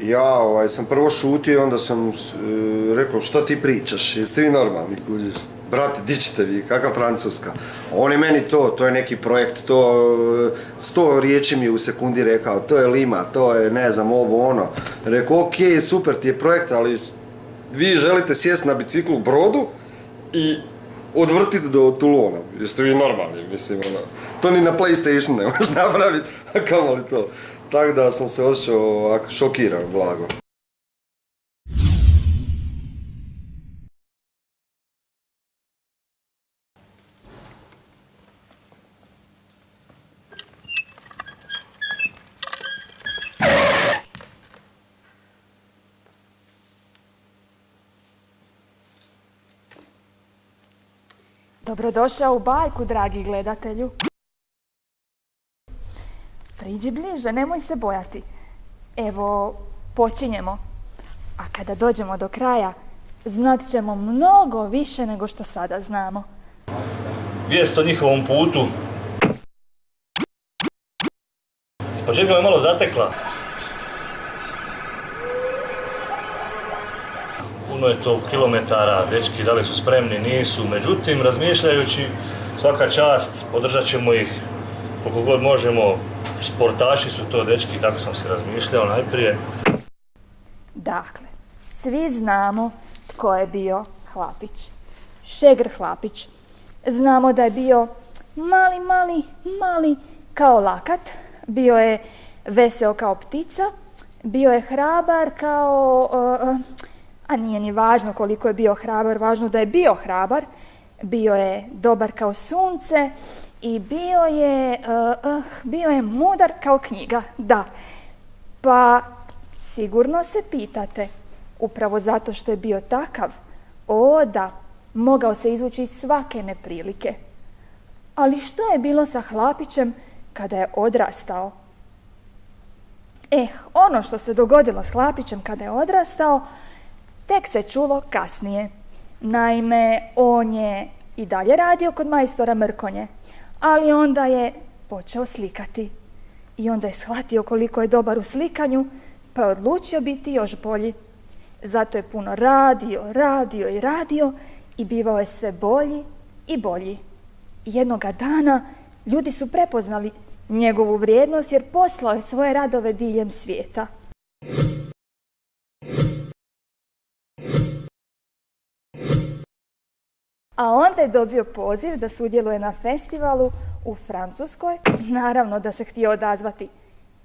Ja sam prvo šutio i onda sam rekao šta ti pričaš, jeste vi normalni, kužiš? Brate, di ćete vi, kakva Francuska? On je meni to je neki projekt, to 100 riječi mi u sekundi rekao, to je Lima, to je ne znam ovo ono. Rekao, ok, super ti je projekt, ali vi želite sjesti na biciklu u Brodu i odvrtiti do Toulona. Jeste vi normalni, mislim, ono. To ni na PlayStation ne možeš napraviti, a kamoli to. Tako da sam se osjećao šokiran, blago. Dobrodošao u bajku, dragi gledatelju. Priđi bliže, nemoj se bojati. Evo, počinjemo. A kada dođemo do kraja, znat ćemo mnogo više nego što sada znamo. Vijest o njihovom putu s početka me malo zatekla. Puno je to kilometara, dečki da li su spremni, nisu. Međutim, razmišljajući, svaka čast, podržat ćemo ih koliko god možemo. Sportaši su to dečki, tako sam se razmišljao najprije. Dakle, svi znamo tko je bio Hlapić. Šegr Hlapić. Znamo da je bio mali kao lakat. Bio je veseo kao ptica. Bio je hrabar kao... a nije ni važno koliko je bio hrabar, važno da je bio hrabar. Bio je dobar kao sunce i bio je mudar kao knjiga, da. Pa sigurno se pitate, upravo zato što je bio takav, da, mogao se izvući iz svake neprilike. Ali što je bilo sa Hlapićem kada je odrastao? Ono što se dogodilo s Hlapićem kada je odrastao, tek se čulo kasnije. Naime, on je i dalje radio kod majstora Mrkonje, ali onda je počeo slikati. I onda je shvatio koliko je dobar u slikanju, pa je odlučio biti još bolji. Zato je puno radio i bivao je sve bolji i bolji. Jednoga dana ljudi su prepoznali njegovu vrijednost jer poslao je svoje radove diljem svijeta. A onda je dobio poziv da sudjeluje na festivalu u Francuskoj, naravno da se htio odazvati.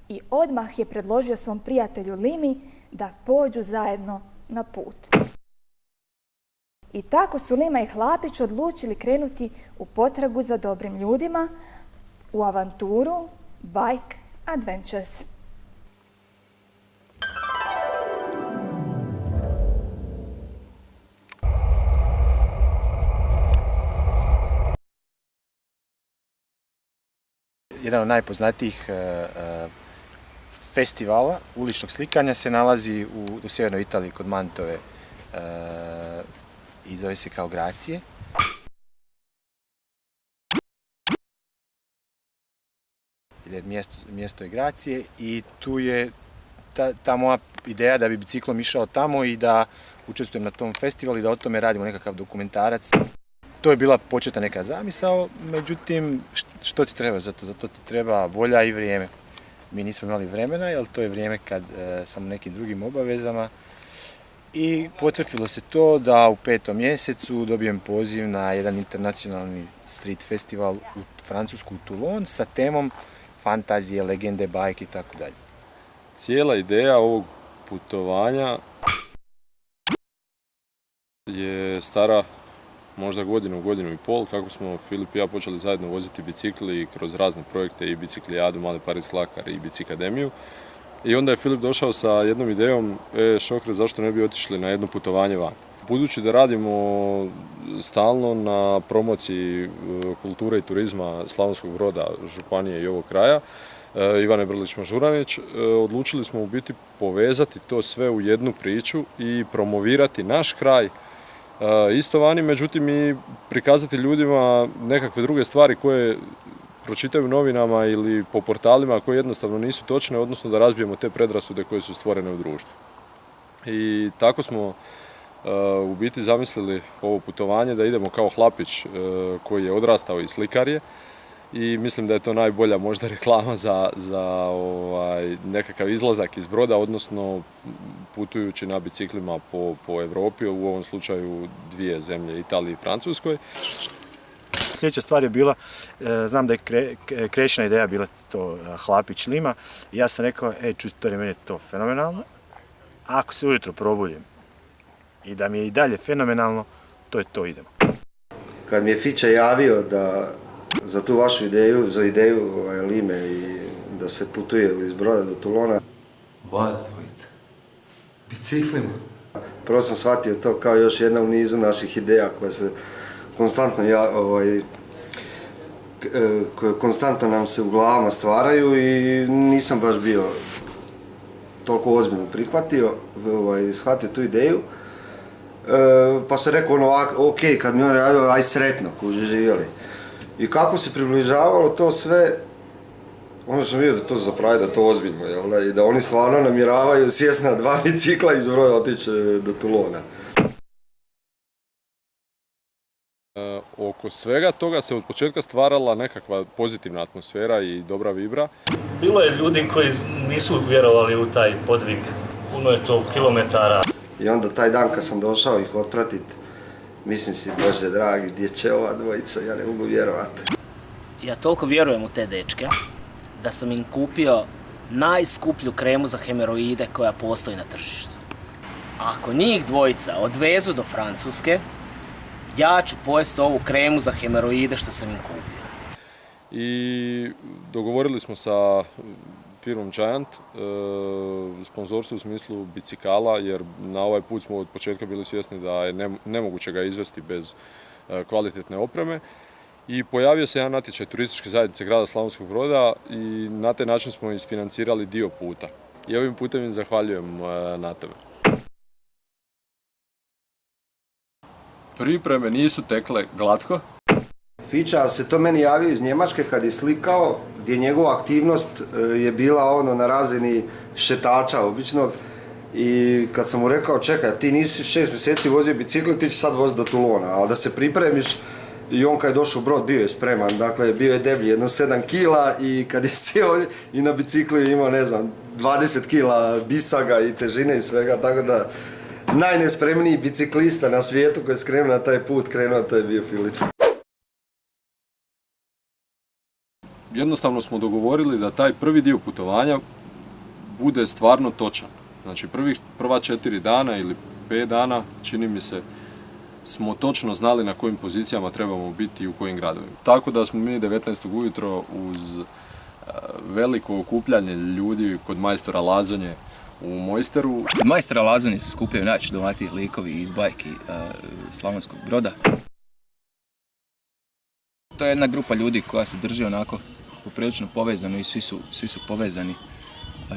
I odmah je predložio svom prijatelju Limi da pođu zajedno na put. I tako su Lima i Hlapić odlučili krenuti u potragu za dobrim ljudima, u avanturu Bike Adventures. Jedan od najpoznatijih festivala uličnog slikanja se nalazi u sjevernoj Italiji kod Mantove i zove se kao Gracije. Mjesto je Gracije i tu je ta moja ideja da bi biciklom išao tamo i da učestvujem na tom festivalu i da o tome radimo nekakav dokumentarac. To je bila početna neka zamisao, međutim, što ti treba za to? Za to ti treba volja i vrijeme. Mi nismo imali vremena, jer to je vrijeme kad sam u nekim drugim obavezama. I potrefilo se to da u 5. mjesecu dobijem poziv na jedan internacionalni street festival u Francusku, u Toulon, sa temom fantazije, legende, bajke i tako dalje. Cijela ideja ovog putovanja je stara možda godinu i pol, kako smo Filip i ja počeli zajedno voziti bicikli kroz razne projekte i biciklijadu, Mali Paris Lakar i Bicikademiju. I onda je Filip došao sa jednom idejom, Šokre, zašto ne bi otišli na jedno putovanje van. Budući da radimo stalno na promociji kulture i turizma Slavonskog Broda, županije i ovog kraja, Ivane Brlić-Mažuranić, odlučili smo u biti povezati to sve u jednu priču i promovirati naš kraj isto vani, međutim i prikazati ljudima nekakve druge stvari koje pročitaju u novinama ili po portalima koje jednostavno nisu točne, odnosno da razbijemo te predrasude koje su stvorene u društvu. I tako smo u biti zamislili ovo putovanje da idemo kao Hlapić koji je odrastao i slikar je, i mislim da je to najbolja možda reklama za nekakav izlazak iz Broda, odnosno putujući na biciklima po Europi, u ovom slučaju 2 zemlje, Italiji i Francuskoj. Sljedeća stvar je bila, znam da je Krešina ideja bila to Hlapić Lima, i ja sam rekao, čujte, meni je to fenomenalno, ako se ujutro probudim i da mi je i dalje fenomenalno, to je to, idemo. Kad mi je Fića javio da za tu vašu ideju, za ideju Lime i da se putuje iz Broda do Toulona. Vas dvojica. Biciklima. Prvo sam shvatio to kao još jedna u nizu naših ideja koje se konstantno nam se u glavama stvaraju i nisam baš bio toliko ozbiljno prihvatio, shvatio tu ideju. Pa sam rekao ok, kad mi on javio, aj sretno, kuži živjeli. I kako se približavalo to sve, onda sam vidio da to zapravi, da to ozbiljno, jel da? I da oni stvarno namjeravaju sjest na 2 bicikla iz Broda otići do Toulona. Oko svega toga se od početka stvarala nekakva pozitivna atmosfera i dobra vibra. Bilo je ljudi koji nisu vjerovali u taj podvig, puno je to kilometara. I onda taj dan kad sam došao ih otpratit, mislim si, Bože dragi, gdje će ova dvojica, ja ne mogu vjerovati. Ja toliko vjerujem u te dečke da sam im kupio najskuplju kremu za hemoroide koja postoji na tržištu. Ako njih dvojica odvezu do Francuske, ja ću pojesti ovu kremu za hemoroide što sam im kupio. I dogovorili smo sa firmom Giant, sponzorstvo u smislu bicikala, jer na ovaj put smo od početka bili svjesni da je nemoguće ga izvesti bez kvalitetne opreme. I pojavio se jedan natječaj turističke zajednice grada Slavonskog Broda i na taj način smo isfinancirali dio puta. I ovim putem im zahvaljujem na tome. Pripreme nisu tekle glatko. Fića se to meni javio iz Njemačke kad je slikao, gdje njegova aktivnost je bila na razini šetača običnog. I kad sam mu rekao, čekaj, ti nisi 6 mjeseci vozio bicikl, ti će sad voziti do Toulona, ali da se pripremiš. I on kad je došao u Brod bio je spreman, dakle bio je deblji, jedno 7 kila i kad je sjeo i na biciklu je imao, 20 kila bisaga i težine i svega, tako da najnespremniji biciklista na svijetu koji je skrenuo na taj put, to je bio Filip. Jednostavno smo dogovorili da taj prvi dio putovanja bude stvarno točan. Znači prva 4 dana ili 5 dana, čini mi se, smo točno znali na kojim pozicijama trebamo biti i u kojim gradovima. Tako da smo mi 19. ujutro uz veliko okupljanje ljudi kod majstora Lazanje u Mojsteru. Kod majstora Lazanje se skupljaju najčudnovatiji likovi iz bajki Slavonskog Broda. To je jedna grupa ljudi koja se drži onako poprilično povezano i svi su povezani.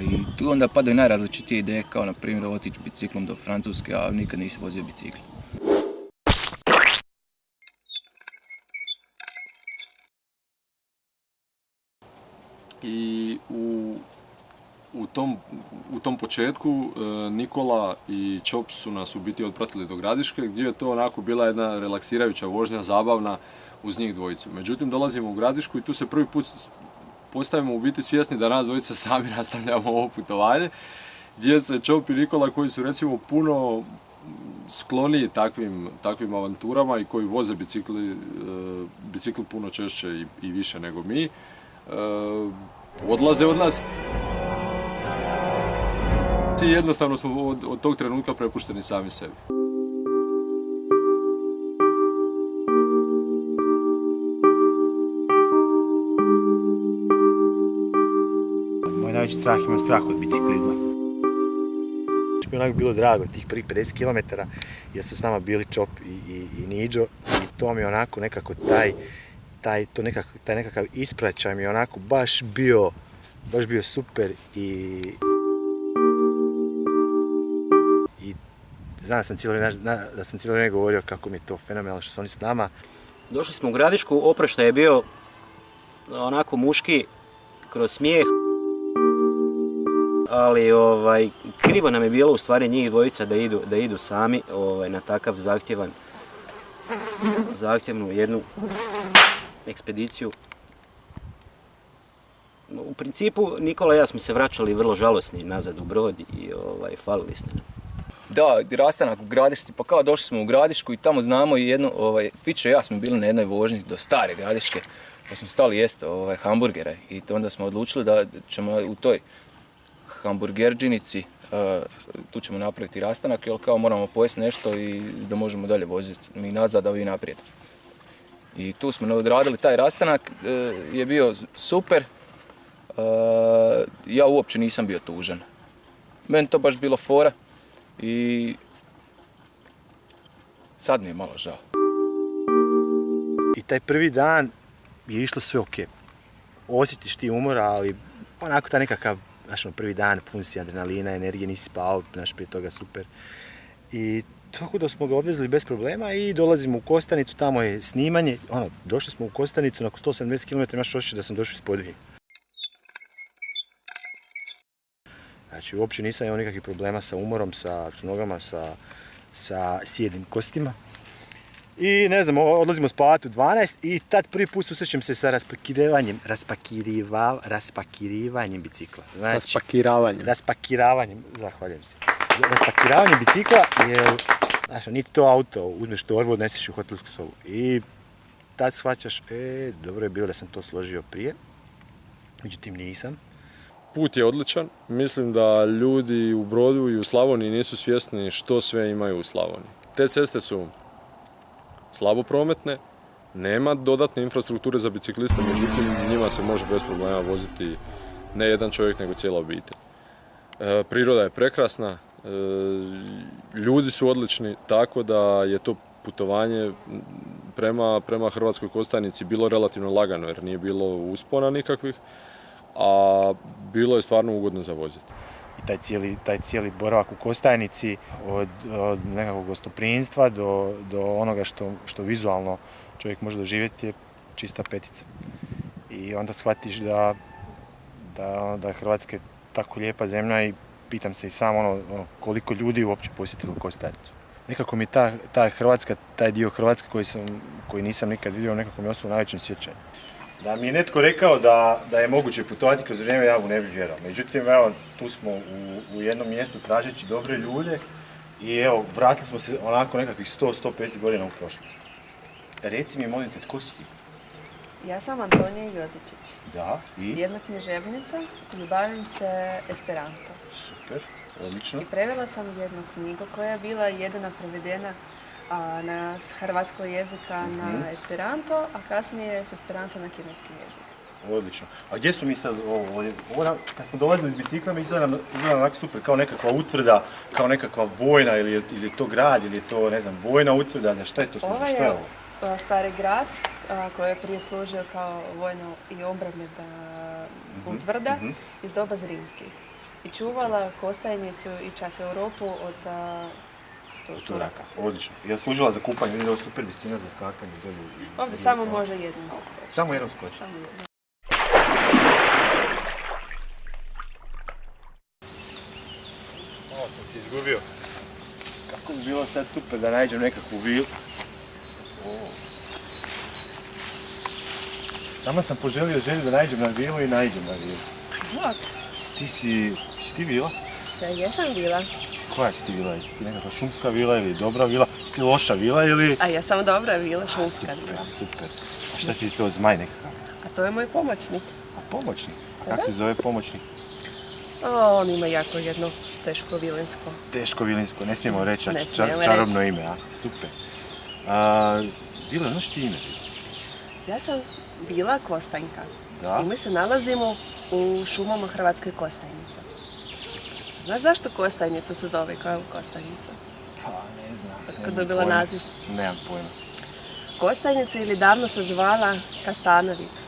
I tu onda padaju najrazličitije ideje, kao na primjer otići biciklom do Francuske, a nikad nisi vozio bicikl. I u tom početku Nikola i Čop su nas u biti otpratili do Gradiške, gdje je to onako bila jedna relaksirajuća vožnja, zabavna uz njih dvojicu. Međutim, dolazimo u Gradišku i tu se prvi put postajemo u biti svjesni da nas dvojica sami nastavljamo ovo putovanje, gdje se Čop i Nikola, koji su recimo puno skloniji takvim avanturama i koji voze bicikl puno češće i više nego mi, odlaze od nas. I jednostavno smo od tog trenutka prepušteni sami sebi. Moj najveći strah, imam strah od biciklizma. Mi je onako bilo drago tih prvih 50 km jer su s nama bili Čop i Niđo i to mi je onako nekako taj nekakav ispraćaj mi je onako baš bio super i znam da sam cijelo vrijeme govorio kako mi je to fenomenalno što su oni s nama. Došli smo u Gradišku, oproštaj je bio onako muški kroz smijeh. Ali krivo nam je bilo u stvari njih dvojica da idu sami na takav zahtjevnu jednu ekspediciju. U principu Nikola i ja smo se vraćali vrlo žalosni nazad u Brod i falili ste nam. Da, rastanak u Gradišci, pa kao došli smo u Gradišku i tamo znamo i jednu, Fiće i ja smo bili na jednoj vožnji do Stare Gradiške, pa smo stali jesti hamburgere i onda smo odlučili da ćemo u toj hamburgerđinici, tu ćemo napraviti rastanak, jer kao moramo pojesti nešto i da možemo dalje voziti mi nazad, a vi naprijed. I tu smo odradili taj rastanak, je bio super, ja uopće nisam bio tužan. Meni to baš bilo fora i sad mi je malo žao. I taj prvi dan je išlo sve ok. Osjetiš ti umora, ali onako taj nekakav, prvi dan, pun si adrenalina, energije, nisi spao, prije toga super. I tako da smo ga odvezli bez problema i dolazimo u Kostanicu, tamo je snimanje, došli smo u Kostanicu, nakon 170 km imaš osjećaj da sam došao iz Podvinja. Znači, uopće nisam imao nikakvih problema sa umorom, sa nogama, sa sjednim kostima. I ne znam, odlazimo spavati u 12 i tad prvi put susrećem se sa raspakirivanjem bicikla. Znači, raspakiravanjem, zahvaljujem se. Raspakiravanjem bicikla, jer, niti to auto, uzmeš torbu, odneseš u hotelsku sobu. I tad shvaćaš, dobro je bilo da sam to složio prije, međutim nisam. Put je odličan, mislim da ljudi u Brodu i u Slavoniji nisu svjesni što sve imaju u Slavoniji. Te ceste su slabo prometne, nema dodatne infrastrukture za bicikliste, međutim njima se može bez problema voziti ne jedan čovjek nego cijela obitelj. Priroda je prekrasna, ljudi su odlični, tako da je to putovanje prema Hrvatskoj Kostajnici bilo relativno lagano jer nije bilo uspona nikakvih, a bilo je stvarno ugodno za voziti. I taj cijeli boravak u Kostajnici od nekakvog gostoprimstva do onoga što vizualno čovjek može doživjeti je čista petica. I onda shvatiš da je Hrvatska tako lijepa zemlja i pitam se i sam koliko ljudi uopće posjetilo Kostajnicu. Nekako mi ta Hrvatska, taj dio Hrvatske koji nisam nikad vidio, nekako mi je ostao u najvećem sjećanju. Da mi je netko rekao da je moguće putovati kroz vrijeme, ja mu ne bih vjerovao. Međutim, evo, tu smo u jednom mjestu tražeći dobre ljude i evo, vratili smo se onako nekakvih 100-150 godina u prošlost. Reci mi, molim te, tko si ti? Ja sam Antonija Jozičić. Da, i? Jedna književnica i bavim se Esperanto. Super, odlično. I prevela sam jednu knjigu koja je bila jedina prevedena s hrvatskog jezika na Esperanto, a kasnije s Esperanto na kineski jezik. Odlično. A gdje smo mi sad ovdje? Kad smo dolazili s biciklama izgleda onako super, kao nekakva utvrda, kao nekakva vojna, ili je to grad, ili je to, ne znam, vojna utvrda, šta je to služi? Što je ovo? Stari grad koji je prije služio kao vojno i obrambena utvrda iz doba Zrinskih. I čuvala Kostajnicu i čak Europu od Turaka. Odlično. Je li služila za kupanje? Vidim da je super visina za skakanje. Ovdje samo može jednom skočiti. Samo jednom skočiti? Samo jednom. Ovo sam se izgubio. Kako bi bilo sad super da nađem nekakvu vilu. Samo sam poželio da nađem na vilu i nađem na vilu. Bog. Ti si vila? Da, jesam vila. Koja si ti vila? Jesi ti nekakva šumska vila ili dobra vila? Jesi ti loša vila ili... A ja sam dobra vila, šumska vila. Super. A šta ti to zmaj nekakav? A to je moj pomoćnik. A pomoćnik? Kako se zove pomoćnik? On ima jako jedno teško vilinsko. Teško vilinsko, ne smijemo reći, čarobno ime, a? Super. Vila, znaš ti ime? Ja sam Bila Kostanjka. Da? I mi se nalazimo u šumama Hrvatske Kostajnice. Znaš zašto Kostajnica se zove kao Kostajnica? Pa, ne znam. Otkad dobila naziv? Nemam pojma. Kostajnica ili davno se zvala Kastanovic.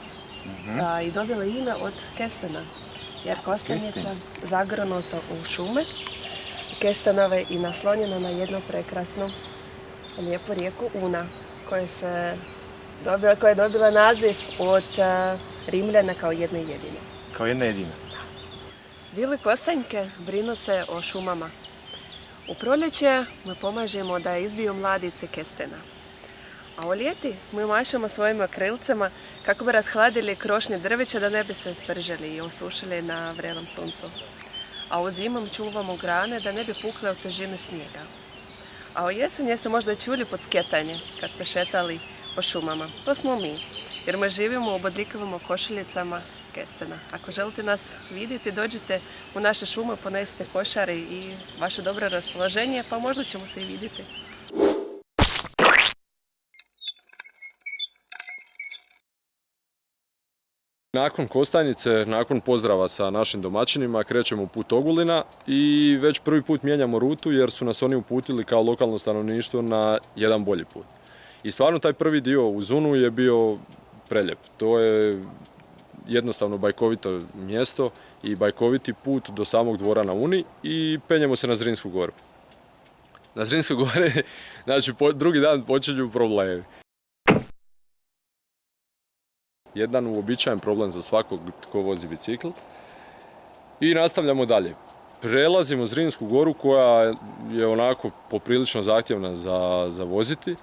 I dobila ime od kestena. Jer Kostajnica zagrnuta u šume, kestenove i naslonjena na jednu prekrasnu, lijepu rijeku Una, koja je dobila naziv od Rimljana kao jedne jedine. Kao jedna jedina. Vili Kostanjke brinu se o šumama. U proljeće mi pomažemo da izbiju mladice kestena. A u ljeti mi mašemo svojim krilcima kako bi rashladili krošnje drveća da ne bi se spržili i osušili na vrelom suncu. A u zimom čuvamo grane da ne bi pukle od težine snijega. A u jesen jeste možda čuli podskjetanje kad ste šetali po šumama. To smo mi, jer mi živimo u bodljikavim košuljicama kestena. Ako želite nas vidjeti, dođite u naše šume, ponesite košare i vaše dobro raspoloženje, pa možda ćemo se i vidjeti. Nakon Kostajnice, nakon pozdrava sa našim domaćinima, krećemo u put Ogulina i već prvi put mijenjamo rutu jer su nas oni uputili kao lokalno stanovništvo na jedan bolji put. I stvarno taj prvi dio uz Unu je bio preljep. To je jednostavno bajkovito mjesto i bajkoviti put do samog dvora na Uni i penjemo se na Zrinsku goru. Na Zrinskoj gori, znači drugi dan počinju problemi. Jedan uobičajen problem za svakog tko vozi bicikl. I nastavljamo dalje. Prelazimo Zrinsku goru koja je onako poprilično zahtjevna za voziti.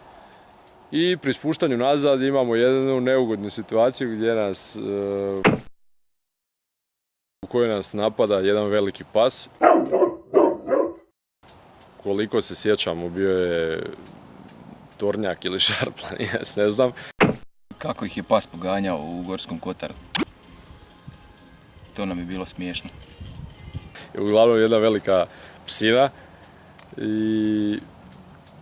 I pri spuštanju nazad imamo jednu neugodnu situaciju gdje u kojoj nas napada jedan veliki pas. Koliko se sjećamo, bio je tornjak ili šarplanijac, ne znam. Kako ih je pas poganjao u Gorskom kotaru. To nam je bilo smiješno. Uglavnom jedna velika psina i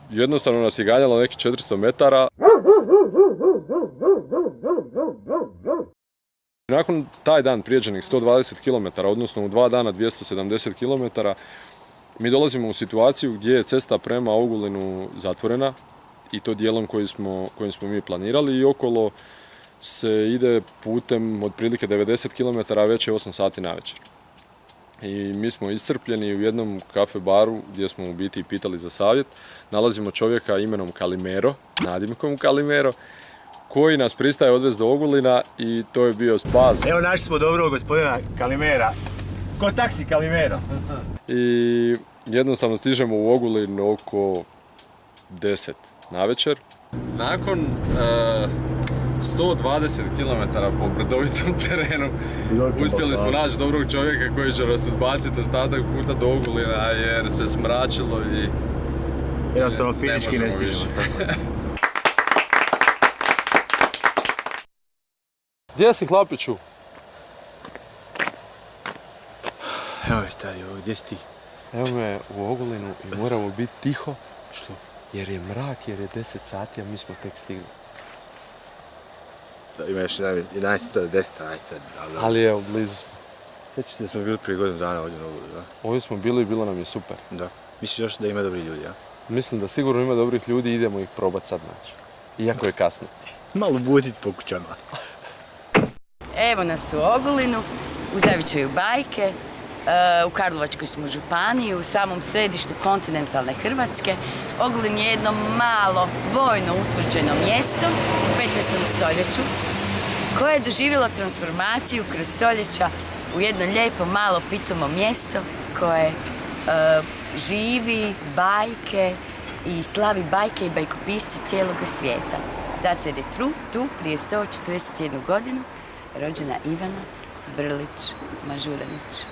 jednostavno nas je ganjalo nekih 400 metara. Nakon taj dan prijeđenih 120 km, odnosno u 2 dana 270 km, mi dolazimo u situaciju gdje je cesta prema Ogulinu zatvorena i to dijelom kojim smo mi planirali i okolo se ide putem otprilike 90 km, već je 8 sati navečer. I mi smo iscrpljeni u jednom kafe baru gdje smo u biti pitali za savjet. Nalazimo čovjeka imenom Kalimero, nadimkom Kalimero, koji nas pristaje odvesti do Ogulina i to je bio spas. Evo našli smo dobrog gospodina Kalimera. Ko taksi Kalimero? I jednostavno stižemo u Ogulin oko 10 navečer. Nakon 120 km po brdovitom terenu uspjeli smo naći dobrog čovjeka koji će nas odbaciti ostatak puta do Ogulina jer se smračilo i jednostavno fizički ne stižemo. Gdje si, Hlapiću? Evo je stari, gdje si ti? Evo me u Ogulinu i moramo biti tiho. Što? Jer je mrak, jer je 10 sati, a mi smo tek stigli. Da, ima još 11 do 10, ajde. Ali evo, blizu smo. Sjećaš se da smo bili prije godinu dana ovdje na Ogulinu, da? Ovdje smo bili i bilo nam je super. Da. Misliš još da ima dobri ljudi, ja? Mislim da sigurno ima dobrih ljudi i idemo ih probati sad naći. Iako je kasno. Malo budit po kućama. Evo nas u Ogulinu, u zavičaju Bajke, u Karlovačkoj smo županiji, u samom središtu kontinentalne Hrvatske. Ogulin je jedno malo, vojno utvrđeno mjesto u 15. stoljeću koje je doživjelo transformaciju kroz stoljeća u jedno lijepo, malo, pitomo mjesto koje živi bajke i slavi bajke i bajkopisce cijeloga svijeta. Zato jer je tu prije 141 godinu rođena Ivana Brlić-Mažuranić.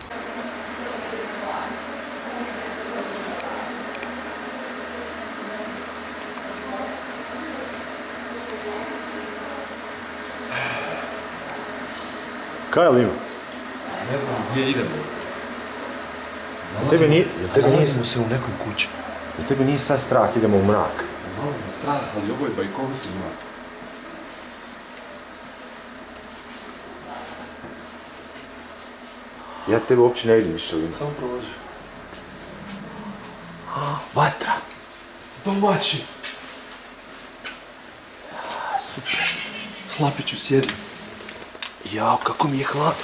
Kaj li ima? Ne znam gdje idemo. Nalazimo se u nekoj kući. Jel tebi nije sad strah, idemo u mrak? Malo je strah, ali ovo je bajkoviti mrak. Ja tebe uopće ne vidim više, Lino. Samo prolazi. Vatra! Domaći! Super. Hlapiću, sjedi. Jao, kako mi je hlad.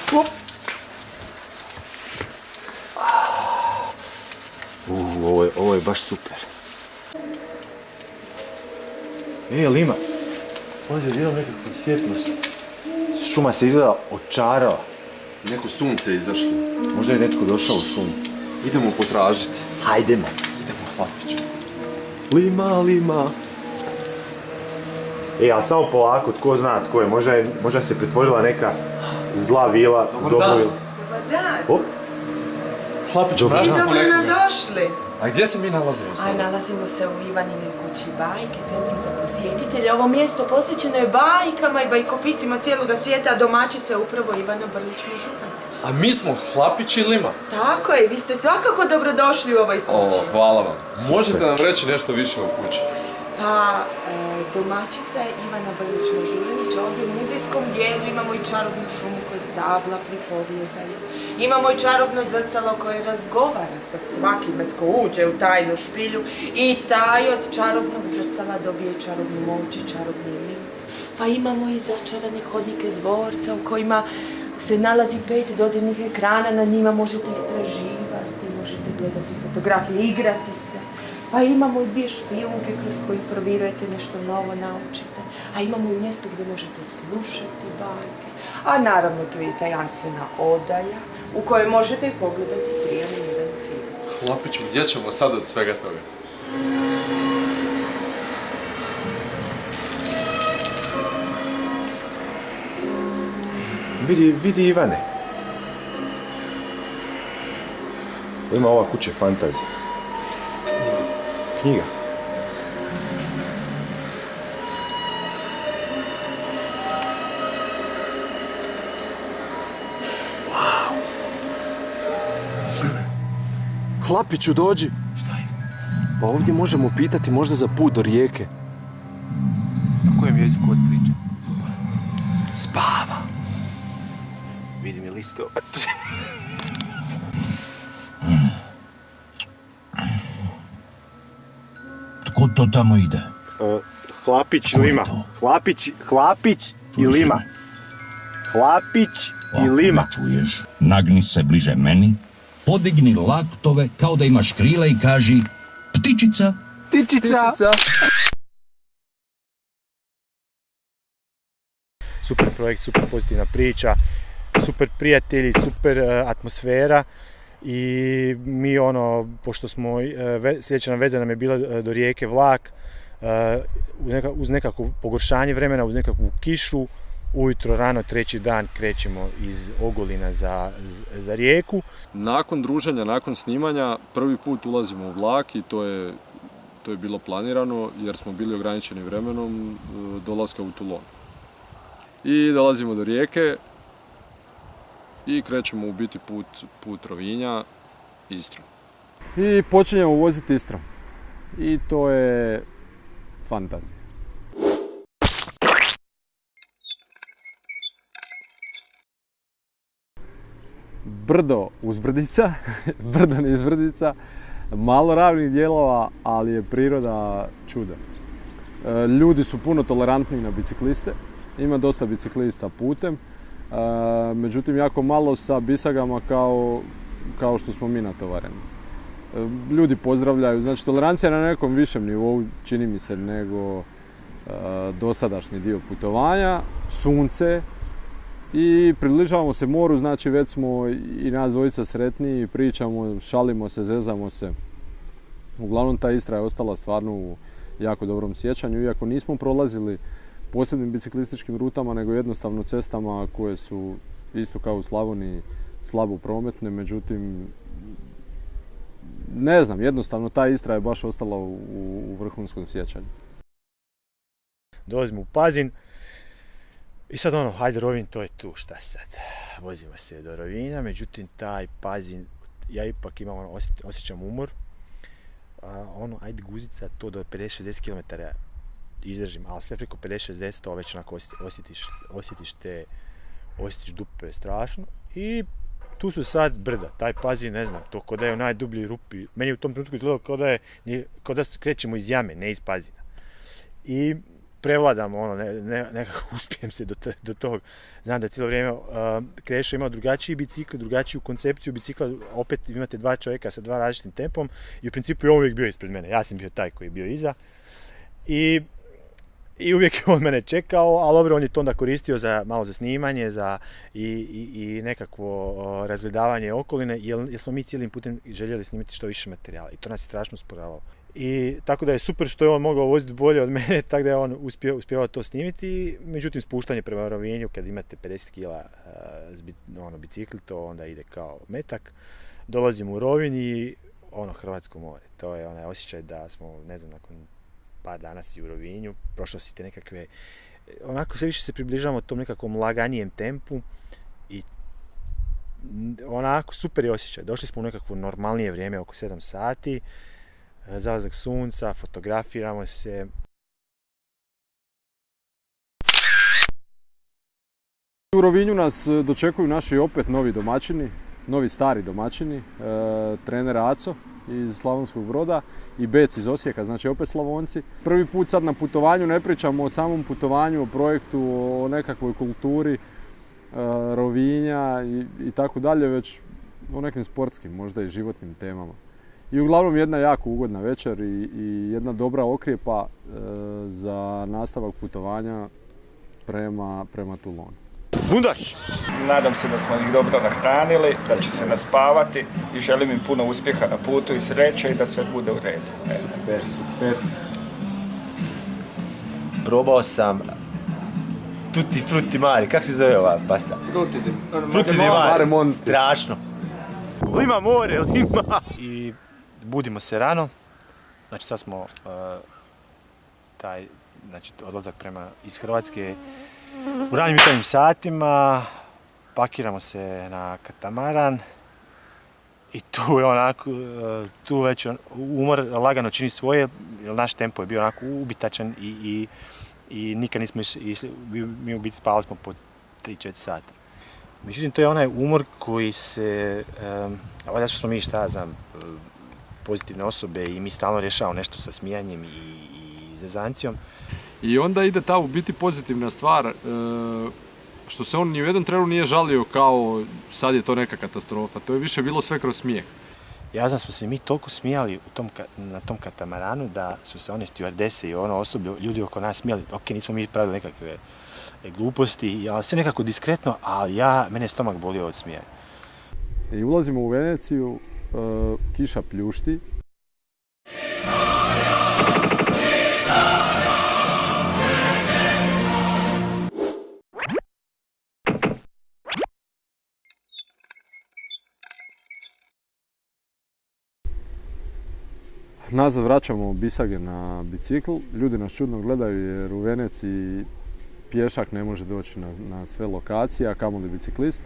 Ovo je baš super. Lima, ovdje je nekakva svjetlost. Šuma se izgleda očarao. Neko sunce je izašlo. Možda je netko došao u šumu. Idemo potražiti. Hajdemo. Idemo, Hlapiću. Lima. Ali samo polako, tko zna tko je. Možda se pretvorila neka zla vila. Dobar dan. Op. Hlapiću, našli smo nekoga. Došli. A gdje se mi nalazimo sad? Nalazimo se u Ivaninoj kući bajke, centru za posjetitelje. Ovo mjesto posvećeno je bajkama i bajkopiscima cijeloga svijeta, a domaćica je upravo Ivana Brlić-Mažuranić. A mi smo Hlapić i Lima. Tako je, vi ste svakako dobrodošli u ovoj kući. Hvala vam. Možete nam reći nešto više o kući? Pa, domaćica je Ivana Brlić-Mažuranić, ovdje u muzejskom dijelu imamo i čarobnu šumu koja stabla pripovjedaju. Imamo i čarobno zrcalo koje razgovara sa svakime tko uđe u tajnu špilju i taj od čarobnog zrcala dobije čarobnu moć i čarobni mit. Pa imamo i začarane hodnike dvorca u kojima se nalazi 5 dodirnih ekrana, na njima možete istraživati, možete gledati fotografije, igrati se. Pa imamo i 2 špijunke kroz koje probirujete nešto novo, naučite. A imamo i mjesto gdje možete slušati bajke. A naravno tu je i tajanstvena odaja u kojoj možete pogledati animirani film. Hlapiću, gdje ćemo sad od svega toga? Vidi Ivane. Ima ova kuća fantazija. Knjiga. Hlapiću, dođi. Šta je? Pa ovdje možemo pitati možda za put do rijeke. Na kojem jeziku od priča? Spava. Vidi mi listo. Tko to tamo ide? Hlapić i Lima. Hlapić i Lima. Hlapić i Lima. Ako me čuješ, nagni se bliže meni, podigni laktove kao da imaš krila i kaži ptičica. Ptičica. Super projekt, super pozitivna priča, super prijatelji, super atmosfera i mi pošto smo, sljedeća nam veza nam je bila do rijeke vlak, uz nekako pogoršanje vremena, uz nekakvu kišu, ujutro rano 3. dan krećemo iz Ogulina za rijeku. Nakon druženja, nakon snimanja, prvi put ulazimo u vlak i to je bilo planirano jer smo bili ograničeni vremenom dolaska u Toulon. I dolazimo do rijeke i krećemo u biti put Rovinja, Istrom. I počinjemo voziti Istrom. I to je fantazija. Brdo uzbrdica, brdo nizbrdica, malo ravnih dijelova, ali je priroda čudo. Ljudi su puno tolerantniji na bicikliste, ima dosta biciklista putem, međutim jako malo sa bisagama kao što smo mi natovareni. Ljudi pozdravljaju, znači tolerancija je na nekom višem nivou, čini mi se, nego dosadašnji dio putovanja, sunce i približavamo se moru, znači već smo i nas dvojica sretniji, pričamo, šalimo se, zezamo se. Uglavnom ta Istra je ostala stvarno u jako dobrom sjećanju, iako nismo prolazili posebnim biciklističkim rutama, nego jednostavno cestama koje su isto kao u Slavoniji slabo prometne, međutim ne znam, jednostavno ta Istra je baš ostala u vrhunskom sjećanju. Dolazimo u Pazin i sad hajde Rovinj, to je tu, šta sad? Vozimo se do Rovinja, međutim taj Pazin, ja ipak imam, osjećam umor. Ajde guzica, to do 50-60 km izdržim, ali sve preko 50-60 to već onako osjetiš dupe strašno. I tu su sad brda, taj Pazin, ne znam, to ko da je u najdubljoj rupi. Meni u tom trenutku izgledalo kao da krećemo iz jame, ne iz Pazina. I prevladam, nekako uspijem se do tog. Znam da cijelo vrijeme Krešo ima drugačiji bicikl, drugačiju koncepciju bicikla, opet imate 2 čovjeka sa 2 različitim tempom i u principu je on uvijek bio ispred mene, ja sam bio taj koji je bio iza. I I uvijek je on mene čekao, ali dobro, on je to onda koristio malo za snimanje i nekakvo razgledavanje okoline, jer smo mi cijelim putem željeli snimati što više materijala i to nas je strašno usporavalo. I tako da je super što je on mogao voziti bolje od mene, tako da je on uspjevao to snimiti. Međutim, spuštanje prema Rovinju, kad imate 50 kila bicikl, to onda ide kao metak. Dolazimo u Rovinj i Hrvatsko more. To je onaj osjećaj da smo, ne znam, nakon par dana si u Rovinju, prošao si te nekakve, onako sve više se približavamo tom nekakvom laganijem tempu i onako super je osjećaj. Došli smo u nekakvo normalnije vrijeme, oko 7 sati, zalazak sunca, fotografiramo se. U Rovinju nas dočekuju naši opet novi domaćini, novi stari domaćini, trener Aco iz Slavonskog Broda i Bec iz Osijeka, znači opet Slavonci. Prvi put sad na putovanju ne pričamo o samom putovanju, o projektu, o nekakvoj kulturi Rovinja i tako dalje, već o nekim sportskim, možda i životnim temama. I uglavnom jedna jako ugodna večer i jedna dobra okrijepa za nastavak putovanja prema Toulonu. Bundaš! Nadam se da smo ih dobro nahranili, da će se naspavati i želim im puno uspjeha na putu i sreće i da sve bude u redu. Super. Probao sam Tutti Frutti Mare, kako se zove ova pasta? Frutti di Mare, strašno. Lima more, lima! I budimo se rano, znači sad smo odlazak iz Hrvatske u ranim jutarnjim satima, pakiramo se na katamaran i tu je onako, tu već umor lagano čini svoje, jer naš tempo je bio onako ubitačan i nikad nismo išli, mi u biti spavali smo po 3-4 sata. Međutim, to je onaj umor koji se, valjda što smo mi, pozitivne osobe i mi stalno rješavamo nešto sa smijanjem i zezancijom. I onda ide ta u biti pozitivna stvar, što se on ni u jednom trenu nije žalio kao sad je to neka katastrofa, to je više bilo sve kroz smijeh. Ja znam, smo se mi toliko smijali na tom katamaranu da su se one stjuardese i osoblje, ljudi oko nas smijali. Ok, nismo mi pravili nekakve gluposti, ali sve nekako diskretno, ali mene stomak bolio od smijanja. I ulazimo u Veneciju, kiša pljušti. Nazad vraćamo bisage na bicikl. Ljudi nas čudno gledaju jer u Veneciji pješak ne može doći na sve lokacije, a kamoli biciklist.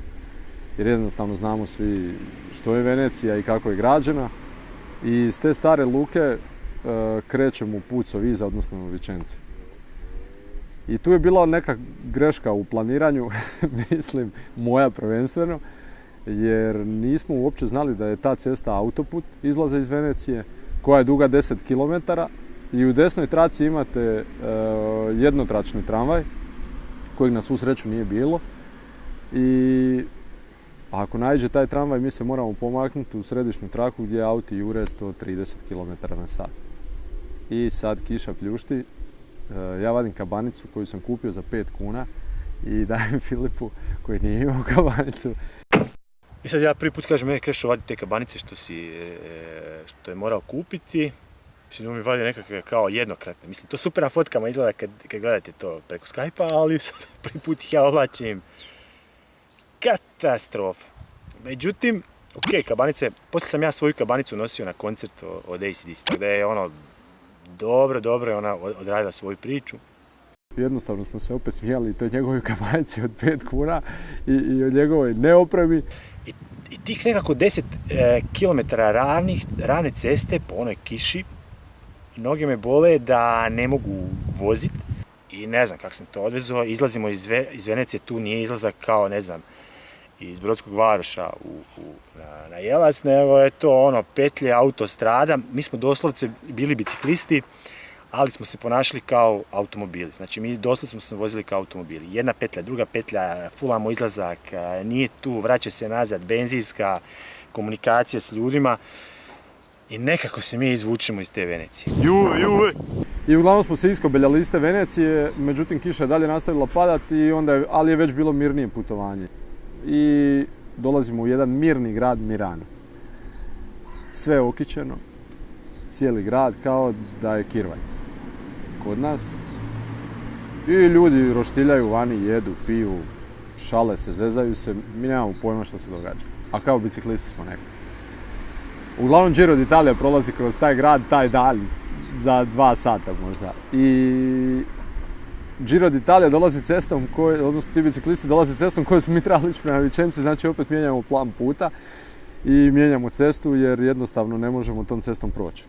Jer jednostavno znamo svi što je Venecija i kako je građena. I s te stare luke krećemo u put Soviza, odnosno u Vicenci. I tu je bila neka greška u planiranju, mislim, moja prvenstveno, jer nismo uopće znali da je ta cesta autoput, izlaze iz Venecije, koja je duga 10 km i u desnoj traci imate jednotračni tramvaj, kojeg na svu sreću nije bilo. I ako naiđe taj tramvaj, mi se moramo pomaknuti u središnju traku gdje auti jure 130 km/h. I sad kiša pljušti, ja vadim kabanicu koju sam kupio za 5 kuna i dajem Filipu koji nije imao kabanicu. I sad ja prvi put kažem, Krešo, vadi te kabanice što je morao kupiti. Mislim, mi vadi nekakve kao jednokratne. Mislim, to super na fotkama izgleda kad gledate to preko Skype-a, ali sad prvi put ih ja oblačim. Katastrofa. Međutim, ok, kabanice, poslije sam ja svoju kabanicu nosio na koncert od AC/DC, tako da je dobro je ona odradila svoju priču. Jednostavno smo se opet smijali i toj njegovoj kabanici od 5 kuna i o njegovoj neopremi. I tih nekako 10 km ravne ceste po onoj kiši, noge me bole da ne mogu voziti i ne znam kako sam to odvezao. Izlazimo iz Venecije, tu nije izlazak kao, ne znam, iz Brodskog Varoša na Jelac, nego je to petlje autostrada. Mi smo doslovce bili biciklisti, ali smo se ponašali kao automobili. Znači, mi doslovce smo se vozili kao automobili. Jedna petlja, druga petlja, fulamo izlazak, nije tu, vraća se nazad, benzinska komunikacija s ljudima. I nekako se mi izvučemo iz te Venecije. Juve! I uglavnom smo se iskobeljali iste Venecije, međutim kiša je dalje nastavila padati, ali je već bilo mirnije putovanje. I dolazimo u jedan mirni grad Mirano. Sve je okićeno, cijeli grad kao da je kirvanj kod nas. I ljudi roštiljaju vani, jedu, piju, šale se, zezaju se, mi nemamo pojma što se događa. A kao biciklisti smo nekako. Uglavnom Giro d'Italia prolazi kroz taj grad taj dan, za 2 sata možda. I Giro d'Italia dolazi cestom, odnosno ti biciklisti dolaze cestom koju smo mi trebali ići prema Vicenci, znači opet mijenjamo plan puta i mijenjamo cestu jer jednostavno ne možemo tom cestom proći.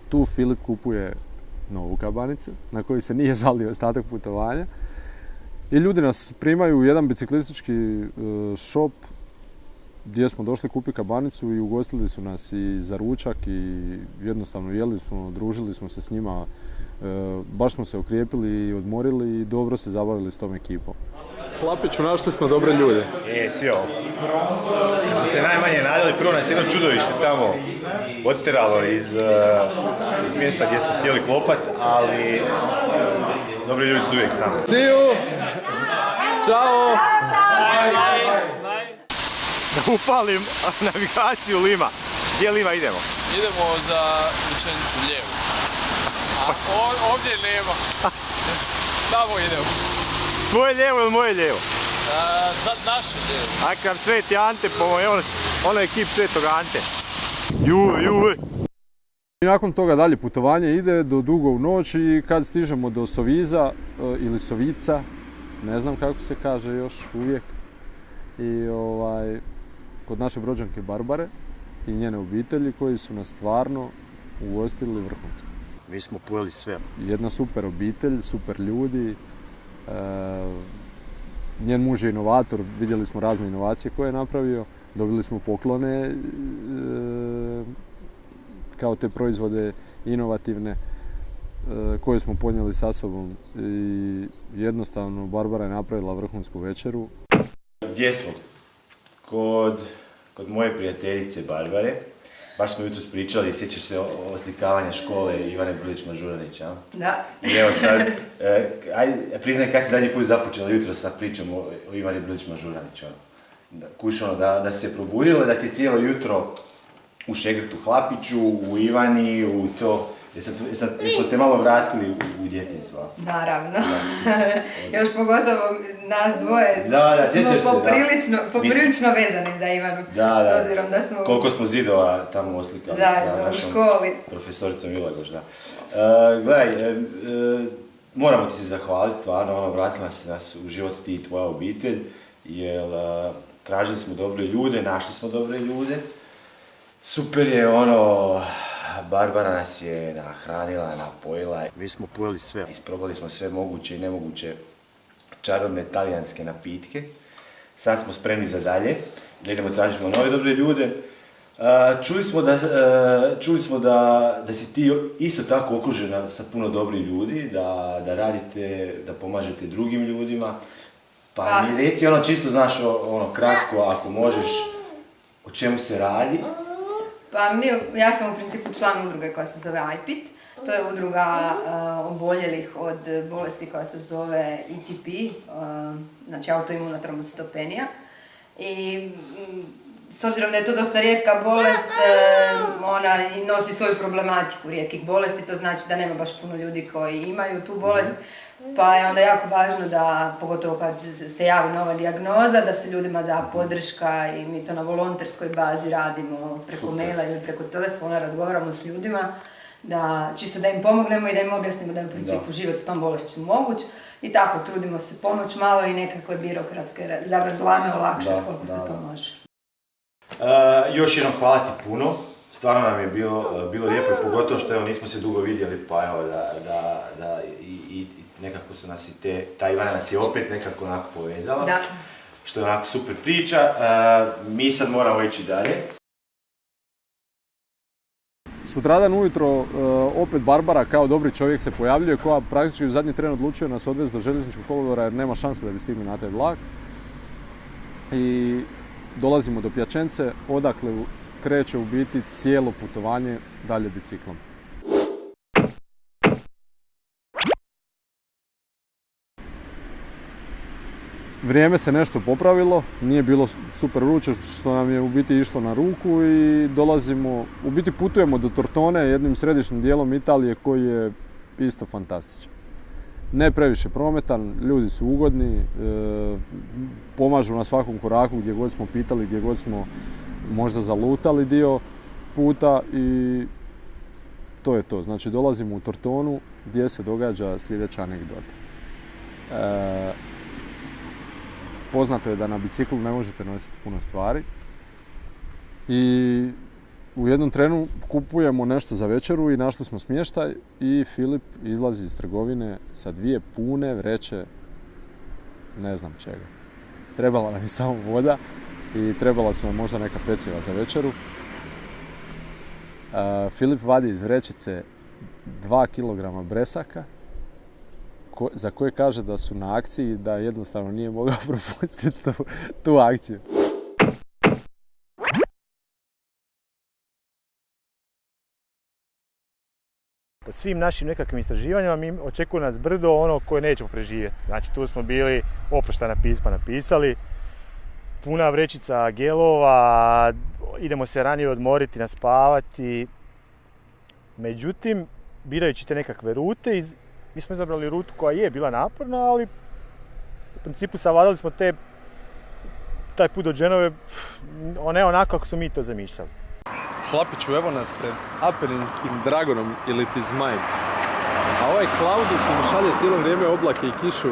Tu Filip kupuje novu kabanicu na koju se nije žalio ostatak putovanja i ljudi nas primaju u jedan biciklistički shop gdje smo došli kupiti kabanicu i ugostili su nas i za ručak i jednostavno jeli smo, družili smo se s njima, baš smo se okrijepili i odmorili i dobro se zabavili s tom ekipom. Hlapiću, našli smo dobre ljude. Svi ovo. Smo se najmanje nadali, prvo nas jedno čudovište tamo otteralo iz mjesta gdje smo htjeli klopat, ali dobri ljudi su uvijek s nama. See you! Ćao! Da upalim navigaciju Lima. Gdje Lima idemo? Idemo za Vicencu lijevo. A ovdje nema. Tamo idemo. Tvoje lijevo ili moje lijevo? Sad naše lijevo. Akav Sveti Ante, ono ekip Svetog Ante. Juve. I nakon toga dalje putovanje ide do dugo u noć i kad stižemo do Soviza ili Sovica, ne znam kako se kaže još uvijek, i kod naše Brođanke Barbare i njene obitelji koji su nas stvarno ugostili vrhunski. Mi smo pojeli sve. Jedna super obitelj, super ljudi. Njen muž je inovator, vidjeli smo razne inovacije koje je napravio, dobili smo poklone kao te proizvode inovativne koje smo ponijeli sa sobom i jednostavno Barbara je napravila vrhunsku večeru. Gdje smo? Kod moje prijateljice Barbare. Baš smo jutros pričali, sjećaš se oslikavanja škole Ivane Brlić-Mažuranić, a? Da. I evo sad, priznaj kad si zadnji put započela jutros sa pričom o Ivani Brlić-Mažuranić, kuš da se probudila, da ti cijelo jutro u Šegrtu Hlapiću, u Ivani, u to. Jesmo te malo vratili u djetinjstvo? Naravno. Još pogotovo nas dvoje smo poprilično vezani za Ivanu. S obzirom da smo... Koliko smo zidova tamo oslikali sa našom profesoricom Ilagoš, da. Gledaj, moramo ti se zahvaliti, stvarno, vratila si nas u život ti i tvoja obitelj, jer tražili smo dobre ljude, našli smo dobre ljude. Super je Barbara nas je nahranila, napojila. Mi smo pojeli sve. Isprobali smo sve moguće i nemoguće čarobne talijanske napitke. Sad smo spremni za dalje, da idemo tražimo nove dobre ljude. Čuli smo da si ti isto tako okružena sa puno dobrih ljudi, da radite, da pomažete drugim ljudima. Pa mi reci čisto znaš kratko, ako možeš, o čemu se radi. Pa ja sam u principu član udruge koja se zove IPIT. To je udruga oboljelih od bolesti koja se zove ETP, znači autoimuna trombocitopenija. I s obzirom da je to dosta rijetka bolest, ona i nosi svoju problematiku rijetkih bolesti, to znači da nema baš puno ljudi koji imaju tu bolest. Pa je onda jako važno da, pogotovo kad se javi nova dijagnoza, da se ljudima da podrška i mi to na volonterskoj bazi radimo preko maila ili preko telefona, razgovaramo s ljudima, da čisto da im pomognemo i da im objasnimo da je u principu život s tom bolešću moguć. I tako, trudimo se pomoć malo i nekakve birokratske zavrzlame olakšati koliko se to može. Još jednom hvala ti puno. Stvarno nam je bilo lijepo i pogotovo što nismo se dugo vidjeli, pa evo da i nekako su nas i ta Ivana nas je opet nekako onako povezala. Da. Što je onako super priča. Mi sad moramo ići dalje. Sutradan ujutro opet Barbara kao dobri čovjek se pojavljuje, koja praktički u zadnji tren odlučuje nas odvesti do željezničkog kolodvora jer nema šanse da bi stigli na taj vlak. I dolazimo do Piačence, odakle kreće u biti cijelo putovanje dalje biciklom. vrijeme se nešto popravilo, nije bilo super vruće što nam je u biti išlo na ruku i u biti putujemo do Tortone, jednim središnjim dijelom Italije koji je isto fantastičan. Ne previše prometan, ljudi su ugodni, pomažu na svakom koraku gdje god smo pitali, gdje god smo možda zalutali dio puta i to je to. Znači dolazimo u Tortonu gdje se događa sljedeća anegdota. Poznato je da na biciklu ne možete nositi puno stvari i u jednom trenu kupujemo nešto za večeru i našli smo smještaj i Filip izlazi iz trgovine sa 2 pune vreće ne znam čega. Trebala nam je samo voda i trebala su nam možda neka peciva za večeru. Filip vadi iz vrećice 2 kg bresaka za koje kaže da su na akciji, da jednostavno nije mogao propustiti tu akciju. Po svim našim nekakvim istraživanjima mi očekuje nas brdo ono koje nećemo preživjeti. Znači tu smo bili oproštana pisma napisali, puna vrećica gelova, idemo se ranije odmoriti, naspavati. Međutim, birajući te nekakve rute, mi smo izabrali rutu koja je bila naporna, ali u principu savladali smo taj put do Genove ne onako kako smo mi to zamišljali. Hlapiću, evo nas pred Apeninskim dragonom ili ti zmajem. A ovaj Klaudus nam šalje cijelo vrijeme oblake i kišu.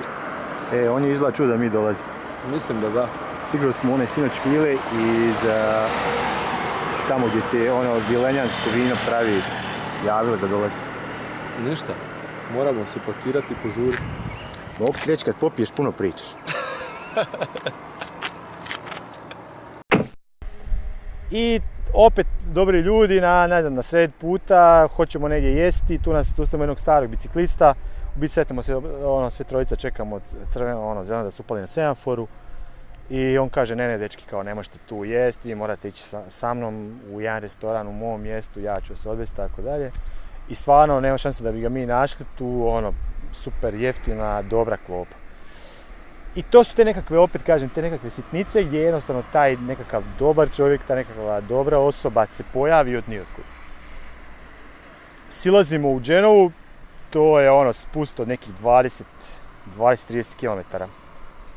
On je izgleda čuo da mi dolazimo. Mislim da da. Sigurno smo one sinoć pili iz tamo gdje se ono vilenjansko vino pravi, javili da dolazi. Ništa, moramo se pakirati i požuriti. Mogu ti reći, kad popiješ puno pričaš. I opet dobri ljudi na sred puta, hoćemo negdje jesti, tu stavimo jednog starog biciklista, u biti sretnemo se, sve trojica čekamo crveno, zeleno da su upali na semaforu i on kaže ne dečki, kao ne možete tu jesti, vi morate ići sa mnom u jedan restoran u mom mjestu, ja ću se odvesti, tako dalje. I stvarno nema šanse da bi ga mi našli tu, super jeftina, dobra klopa. I to su te nekakve, opet kažem, te nekakve sitnice gdje jednostavno taj nekakav dobar čovjek, ta nekakva dobra osoba se pojavi od nijotkud. Silazimo u Genovu, to je spust od nekih 20-30 km.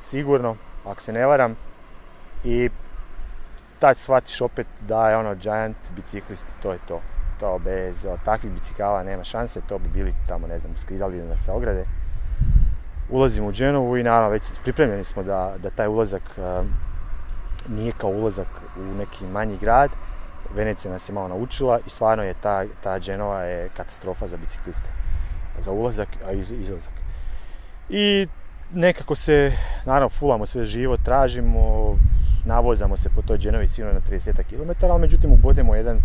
Sigurno, ako se ne varam. I tad shvatiš opet da je Giant biciklist, to je to. To bez takvih bicikala nema šanse, to bi bili tamo, ne znam, skidali nas sa ograde. Ulazimo u Genovu i naravno već pripremljeni smo da taj ulazak nije kao ulazak u neki manji grad. Venecija nas je malo naučila i stvarno je ta Genova je katastrofa za bicikliste. Za ulazak, a i izlazak. I nekako se, naravno, fulamo sve živo, tražimo, navozamo se po toj Genovi sigurno na 30 km, ali međutim ubodemo jedan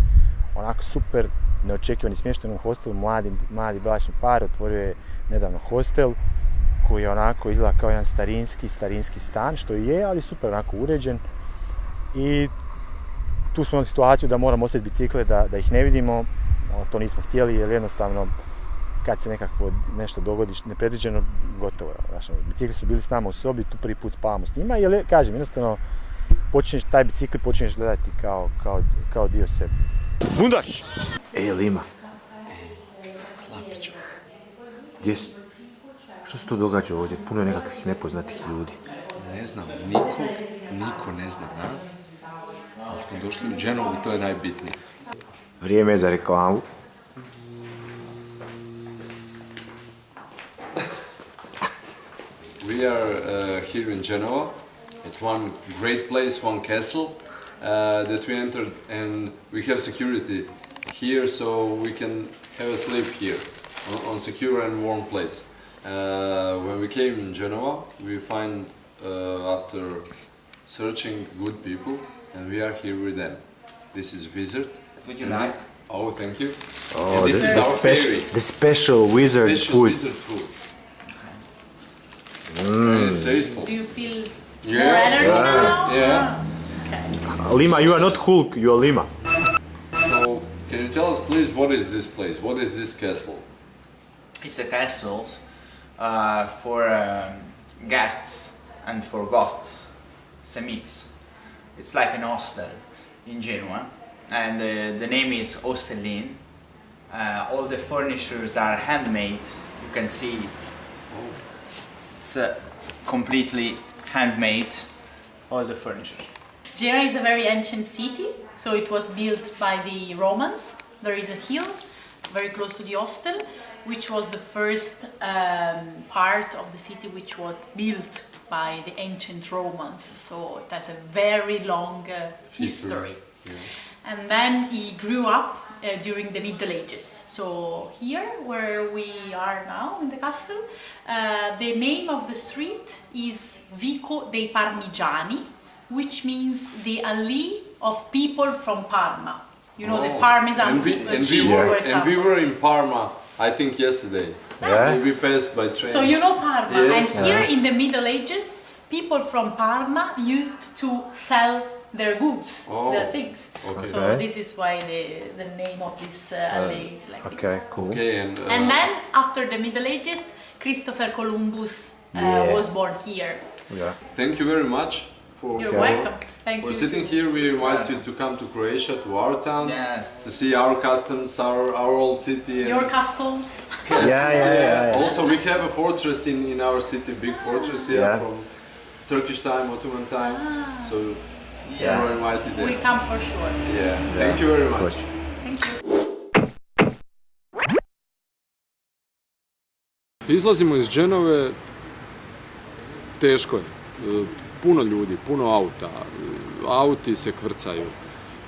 onako super neočekivani smješten u hostelu, mladi bračni par, otvorio je nedavno hostel koji je onako izgleda kao jedan starinski stan, što i je, ali super onako uređen. I tu smo imali situaciju da moramo ostaviti bicikle, da ih ne vidimo, to nismo htjeli jer jednostavno kad se nekako nešto dogodi nepredviđeno, gotovo. Bicikli su bili s nama u sobi, tu prvi put spavamo s njima, jer kažem, jednostavno taj bicikl počinješ gledati kao dio sebe. Bundaš! Lima. Hlapiću. Gdje si? Što se to događa ovdje? Puno je nekakvih nepoznatih ljudi. Ne znam, niko ne zna nas, ali smo došli u Genovu i to je najbitnije. Vrijeme je za reklamu. We are here in Genoa at one great place, one castle that we entered, and we have security here, so we can have a sleep here on secure and warm place. When we came in Genoa, we find after searching good people, and we are here with them. This is Wizard. Would you like? Oh, thank you. Oh, and this is our favorite. The special Wizard food. Wizard food. It's tasteful. Do you feel Yeah. more energy now? Yeah. Okay. Lima, you are not Hulk, you are Lima. So, can you tell us, please, what is this place? What is this castle? It's a castle for guests and for guests, Semix. It's like an hostel in Genoa, and the name is Ostellin. All the furnitures are handmade. You can see it. It's completely handmade, all the furniture. Genoa is a very ancient city, so it was built by the Romans. There is a hill very close to the hostel, which was the first part of the city which was built by the ancient Romans. So it has a very long history. Yeah. And then he grew up during the Middle Ages. So here, where we are now in the castle, the name of the street is Vico dei Parmigiani, which means the alley of people from Parma. You know, the Parmesan cheese, for example. And we were in Parma, I think yesterday. Yeah. We passed by train. So you know Parma. Yes. And here in the Middle Ages, people from Parma used to sell their goods, their things. Okay. So this is why the name of this alley is like this. Okay, cool. Okay, And then after the Middle Ages, Christopher Columbus was born here. Yeah. Thank you very much. You're welcome. Thank you. We're sitting here, we invite you to come to Croatia, to our town, to see our customs, our old city. And your castles. Yeah. Also, we have a fortress in our city, big fortress here from Turkish time, Ottoman time. So you're invited there. We'll come for sure. Yeah. Thank you very much. Thank you. Izlazimo iz Genove, teško je. Puno ljudi, puno auta, auti se kvrcaju.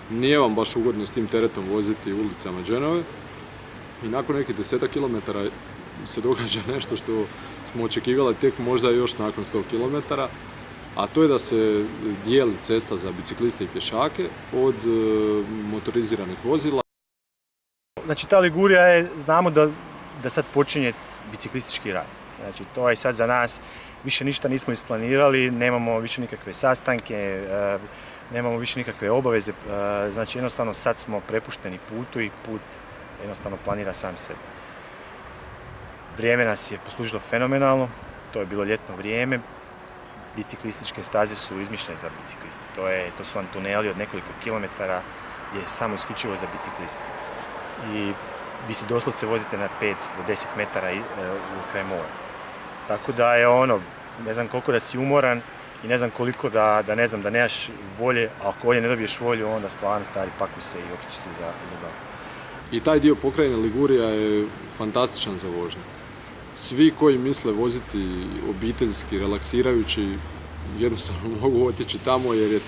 Nije vam baš ugodno s tim teretom voziti ulicama Genove. I nakon nekih 10 kilometara se događa nešto što smo očekivali tek možda još nakon 100 kilometara, a to je da se dijeli cesta za bicikliste i pješake od motoriziranih vozila. Znači ta Ligurija je, znamo da sad počinje biciklistički raj. Znači to je sad za nas, više ništa nismo isplanirali, nemamo više nikakve sastanke, nemamo više nikakve obaveze, znači jednostavno sad smo prepušteni putu i put jednostavno planira sam sebe. Vrijeme nas je poslužilo fenomenalno, to je bilo ljetno vrijeme, biciklističke staze su izmišljene za bicikliste, to su vam tuneli od nekoliko kilometara gdje je samo isključivo za bicikliste. I vi se doslovce vozite na 5 do 10 metara kraj mora. Tako da je ne znam koliko da si umoran i ne znam koliko da nemaš volje, a ako ovdje ne dobiješ volju, onda stvarno stari pakuj se i okreći se za dom. I taj dio pokrajine Ligurija je fantastičan za vožnju. Svi koji misle voziti obiteljski, relaksirajući, jednostavno mogu otići tamo jer je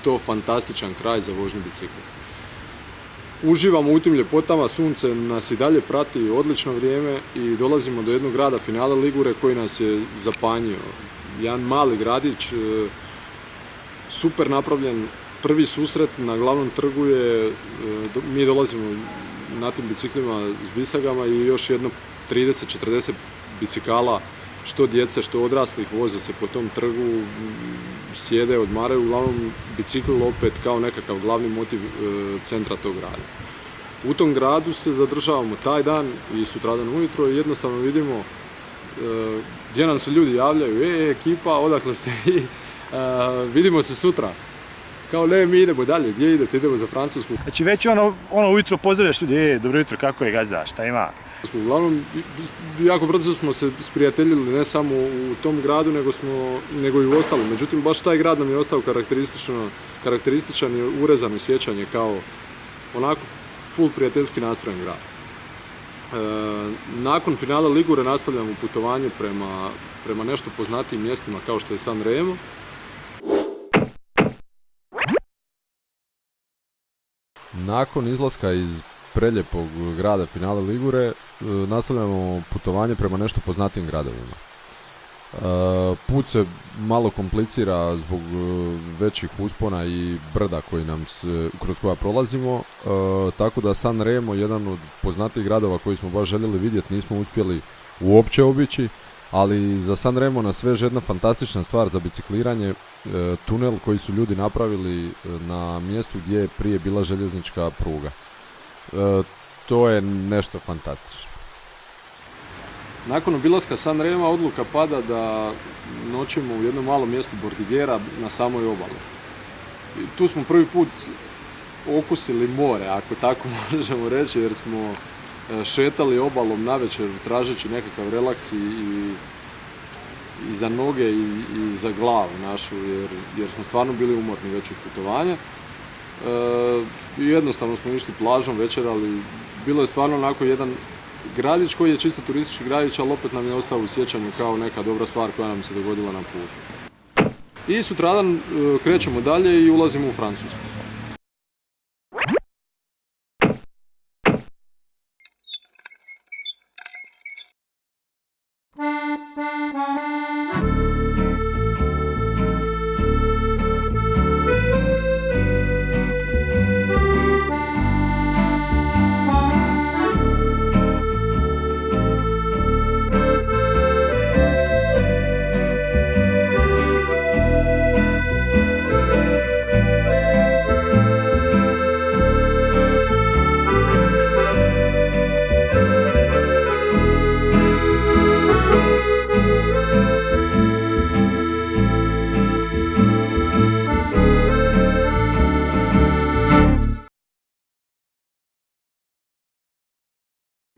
to fantastičan kraj za vožnju bicikla. Uživamo u tim ljepotama, sunce nas i dalje prati, odlično vrijeme i dolazimo do jednog grada finale Ligure koji nas je zapanjio. Jedan mali gradić, super napravljen, prvi susret na glavnom trgu je, mi dolazimo na tim biciklima s bisagama i još jedno 30-40 bicikala, što djece, što odraslih, voze se po tom trgu, sjede, odmaraju, uglavnom bicikl opet kao nekakav glavni motiv centra tog grada. U tom gradu se zadržavamo taj dan i sutradan ujutro i jednostavno vidimo gdje nam se ljudi javljaju, ekipa, odakle ste vi, vidimo se sutra. Kao ne, mi idemo dalje, gdje idete, idemo za Francusku. Znači već ujutro pozdravljaš ljudi, dobro jutro, kako je gazda, šta ima? Uglavnom, jako brzo smo se sprijateljili ne samo u tom gradu, nego i u ostalim. Međutim, baš taj grad nam je ostao karakterističan i urezano sjećanje kao onako full prijateljski nastrojen grad. Nakon finala Ligure nastavljamo putovanje prema nešto poznatijim mjestima kao što je San Remo. Nakon izlaska iz preljepog grada finale Ligure nastavljamo putovanje prema nešto poznatijim gradovima. Put se malo komplicira zbog većih uspona i brda kroz koja prolazimo, tako da San Remo, jedan od poznatijih gradova koji smo baš željeli vidjeti, nismo uspjeli uopće obići, ali za San Remo nas veže jedna fantastična stvar za bicikliranje, tunel koji su ljudi napravili na mjestu gdje je prije bila željeznička pruga. To je nešto fantastično. nakon obilaska Sanrema odluka pada da noćimo u jednom malom mjestu Bordighera na samoj obali. I tu smo prvi put okusili more, ako tako možemo reći, jer smo šetali obalom navečer tražeći nekakav relaks i za noge i za glavu našu, jer smo stvarno bili umorni već od putovanja. Jednostavno smo išli plažom večer, ali bilo je stvarno onako jedan gradić koji je čisto turistički gradić, ali opet nam je ostao u sjećanju kao neka dobra stvar koja nam se dogodila na putu. I sutradan krećemo dalje i ulazimo u Francusku.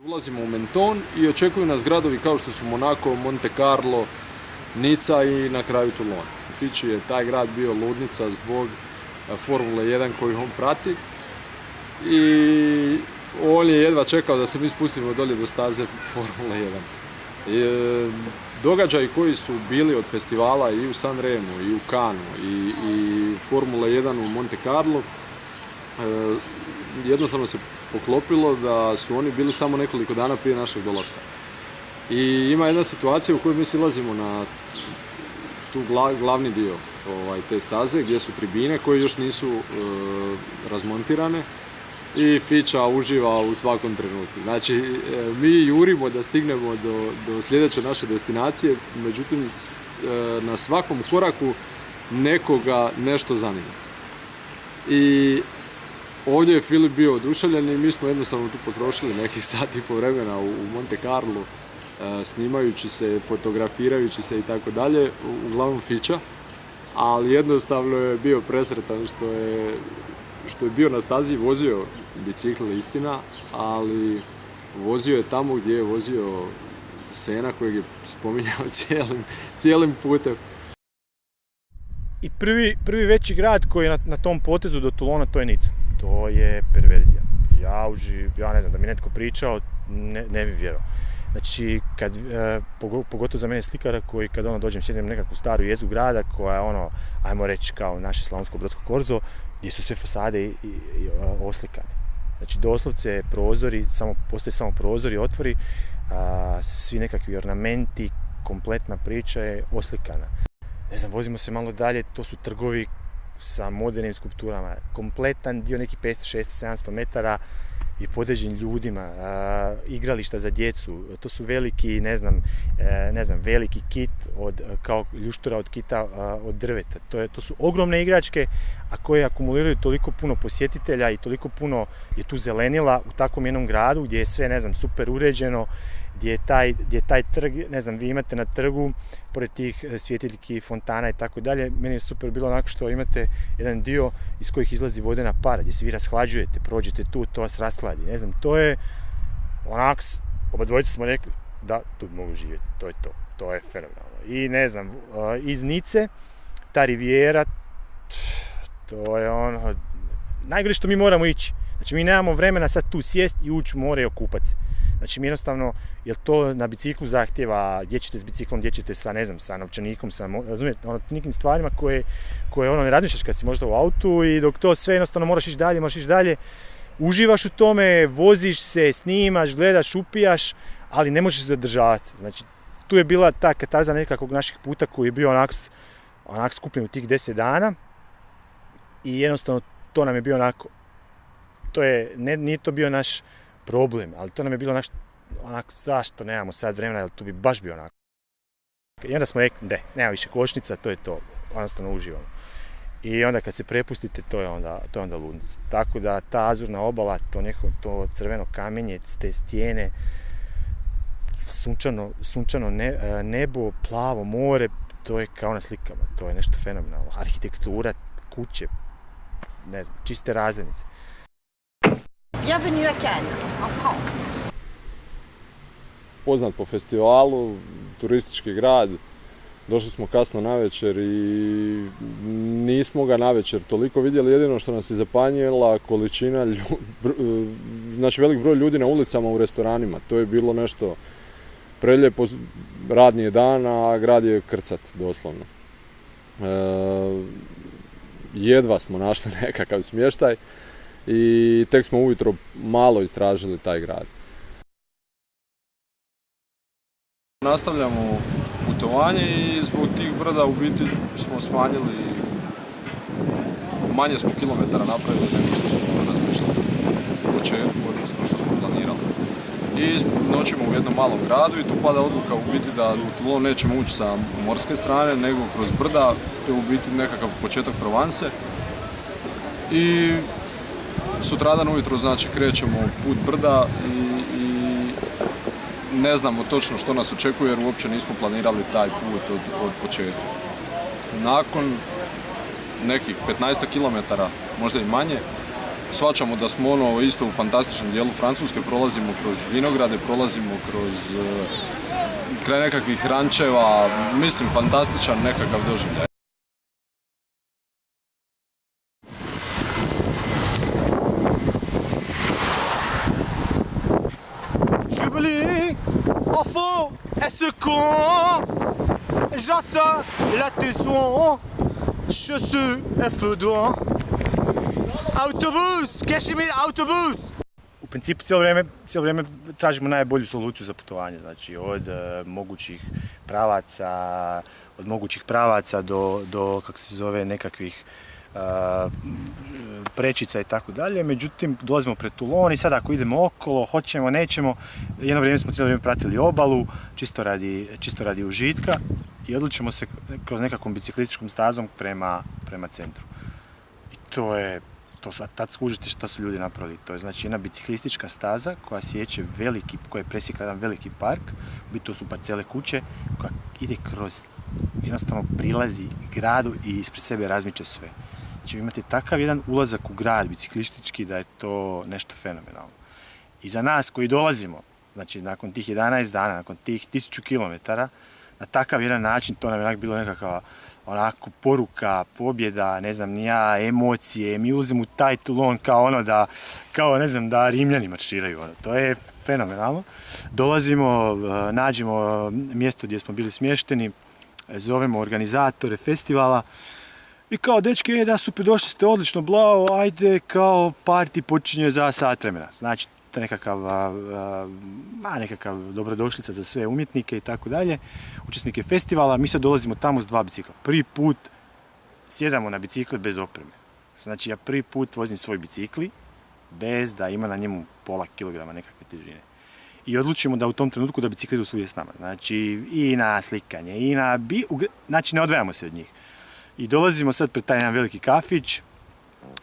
Ulazimo u Menton i očekuju nas gradovi kao što su Monaco, Monte Carlo, Nica i na kraju Toulon. U Fići je taj grad bio ludnica zbog Formule 1 koju on prati i on je jedva čekao da se mi spustimo dolje do staze Formule 1. Događaji koji su bili od festivala i u Sanremu i u Cannesu i Formule 1 u Monte Carlo, jednostavno se poklopilo da su oni bili samo nekoliko dana prije našeg dolaska. I ima jedna situacija u kojoj mi silazimo na tu glavni dio te staze gdje su tribine koje još nisu razmontirane i Fića uživa u svakom trenutku. Znači, mi jurimo da stignemo do sljedeće naše destinacije, međutim, na svakom koraku nekoga nešto zanima. I ovdje je Filip bio oduševljen i mi smo jednostavno tu potrošili nekih sat i po vremena u Monte Carlo, snimajući se, fotografirajući se i tako dalje, uglavnom Fića, ali jednostavno je bio presretan što je bio na stazi i vozio bicikl, istina, ali vozio je tamo gdje je vozio Sena kojeg je spominjao cijelim putem. I prvi veći grad koji je na tom potezu do Toulona, to je Nica. To je perverzija. Ja ne znam, da mi netko pričao, ne bi vjerovao. Znači, pogotovo za mene slikara koji kad dođem sjedim nekakvu staru jezgu grada koja je ajmo reći kao naše Slavonsko-Brodsko korzo, gdje su sve fasade i oslikane. Znači, doslovce prozori, postoje samo prozori, otvori, svi nekakvi ornamenti, kompletna priča je oslikana. Ne znam, vozimo se malo dalje, to su trgovi sa modernim skulpturama, kompletan dio, neki 500, 600, 700 metara i podređen ljudima, igrališta za djecu, to su veliki, ne znam, veliki kit kao ljuštura od kita od drveta. To su ogromne igračke, a koje akumuliraju toliko puno posjetitelja i toliko puno je tu zelenila u takvom jednom gradu gdje je sve, ne znam, super uređeno, gdje je taj trg, ne znam, vi imate na trgu, pored tih svjetiljki, fontana i tako dalje, meni je super bilo onako što imate jedan dio iz kojih izlazi vodena para, gdje se vi rashlađujete, prođete tu, to vas rashladi, ne znam, to je onako, oba dvojica smo rekli da tu mogu živjeti, to je fenomenalno. I ne znam, iz Nice, ta rivijera, to je najgore što mi moramo ići. Znači, mi nemamo vremena sad tu sjesti i ući u more i okupati se. Znači, mi jednostavno, jer to na biciklu zahtjeva, gdje ćete s biciklom, gdje ćete sa, ne znam, sa novčanikom, razumijete, nekim stvarima koje ne razmišljaš kad si možda u autu i dok to sve jednostavno moraš ići dalje, uživaš u tome, voziš se, snimaš, gledaš, upijaš, ali ne možeš se zadržavati. Znači, tu je bila ta katarza nekakvog naših puta koji je bio onak skupljen u tih 10 dana i jednostavno to nam je bio onako, nije to bio naš problem, ali to nam je bilo onako, zašto nemamo sad vremena, jer tu bi baš bio onako. I onda smo rekli, nema više kočnica, to je to, jednostavno uživamo. I onda kad se prepustite, to je onda ludnica. Tako da ta azurna obala, to crveno kamenje, te stijene, sunčano nebo, plavo more, to je kao na slikama, to je nešto fenomenalno. Arhitektura, kuće, ne znam, čiste razrednice. Bienvenue à Cannes, en France. Poznat po festivalu, turistički grad. Došli smo kasno navečer i nismo ga navečer toliko vidjeli, jedino što nas je zapanjila količina znači velik broj ljudi na ulicama u restoranima. To je bilo nešto prelijepo, radni je dan, a grad je krcat doslovno. Jedva smo našli nekakav smještaj i tek smo ujutro malo istražili taj grad. Nastavljamo putovanje i zbog tih brda u biti smo smanjili, manje smo kilometara napravili nego što smo razmišljali u početku, odnosno što smo planirali. I noćimo u jednom malom gradu i tu pada odluka u biti da u Toulon nećemo ući sa morske strane, nego kroz brda, to je u biti nekakav početak Provence. I sutradan ujutro znači krećemo put brda i ne znamo točno što nas očekuje jer uopće nismo planirali taj put od početka. Nakon nekih 15 km, možda i manje, shvaćamo da smo isto u fantastičnom dijelu Francuske, prolazimo kroz vinograde, prolazimo kroz kraj nekakvih rančeva, mislim fantastičan nekakav doživljaj. Jubilee, enfant, est-ce con? J'assais la tesson, je suis un feu d'oin. Autobus, Kešimir, autobus! U principu cijelo vrijeme tražimo najbolju soluciju za putovanje, znači od mogućih pravaca do kako se zove, nekakvih prečica i tako dalje. Međutim, dolazimo pred Toulon i sad ako idemo okolo, hoćemo, nećemo, jedno vrijeme smo cijelo vrijeme pratili obalu, čisto radi užitka i odlučimo se kroz nekakvom biciklističkom stazom prema centru. I tad skužite što su ljudi napravili. To je znači jedna biciklistička staza koja koja presjeka jedan veliki park, u biti to su parcele kuće, koja ide kroz, jednostavno prilazi gradu i ispred sebe razmiče sve. Znači vi imate takav jedan ulazak u grad biciklistički da je to nešto fenomenalno. I za nas koji dolazimo, znači nakon tih 11 dana, nakon tih 1000 km, na takav jedan način to nam je bilo nekakva onako poruka, pobjeda, ne znam ni ja, emocije, mi ulazimo u taj Toulon kao da Rimljani marširaju, to je fenomenalno. Dolazimo, nađemo mjesto gdje smo bili smješteni, zovemo organizatore festivala i kao dečki, da super, došli ste odlično, blao, ajde, kao party počinje za sat vremena. Znači, to je nekakav dobrodošlica za sve umjetnike i tako dalje, učesnike festivala. Mi sad dolazimo tamo s 2 bicikla. Prvi put sjedamo na bicikle bez opreme. Znači ja prvi put vozim svoj bicikli bez da ima na njemu pola kilograma nekakve težine. I odlučimo da u tom trenutku da bicikli idu svugdje s nama. Znači i na slikanje, znači ne odvajamo se od njih. I dolazimo sad pred taj jedan veliki kafić,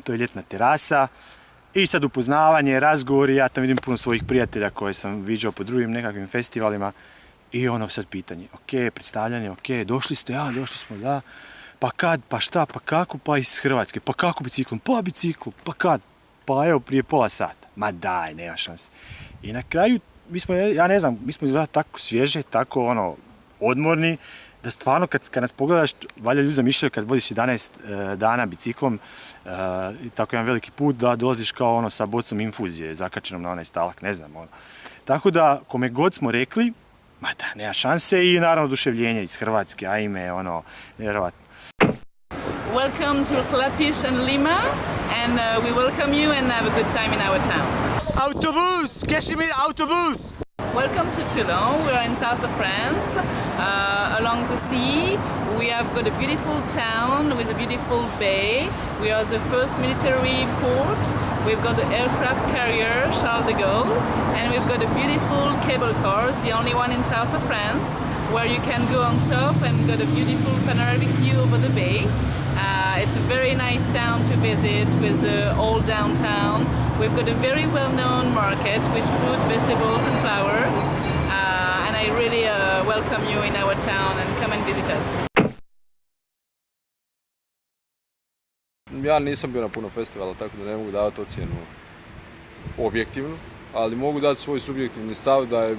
to je ljetna terasa, i sad upoznavanje, razgovori, ja tam vidim puno svojih prijatelja koje sam viđao po drugim nekakvim festivalima i sad pitanje, predstavljanje, došli ste, došli smo, da, pa kad, pa šta, pa kako, pa iz Hrvatske, pa kako biciklom, pa biciklu, pa kad, pa evo prije pola sata, ma daj, nema šanse. I na kraju, mi smo izgleda tako svježe, tako odmorni, da stvarno kad nas pogledaš, valjda ljudi zamišljaju kad voziš 11 dana biciklom i tako jedan veliki put da dolaziš kao sa bocom infuzije zakačenom na onaj stalak, ne znam. Tako da, kome god smo rekli, ma da, nema šanse i naravno oduševljenje iz Hrvatske, ajme, nevjerovatno. Welcome to Clapiche and Lima and we welcome you and have a good time in our town. Autobus, Kešimir, autobus! Welcome to Toulon. We are in south of France, along the sea. We have got a beautiful town with a beautiful bay. We are the first military port. We've got the aircraft carrier Charles de Gaulle, and we've got a beautiful cable car, the only one in south of France, where you can go on top and got a beautiful panoramic view over the bay. It's a very nice town to visit with the old downtown. We've got a very well-known market with fruit, vegetables and flowers. And I welcome you in our town and come and visit us. Ja nisam bio na puno festivala, tako da ne mogu davati ocjenu objektivnu, ali mogu dati svoj subjektivni stav da je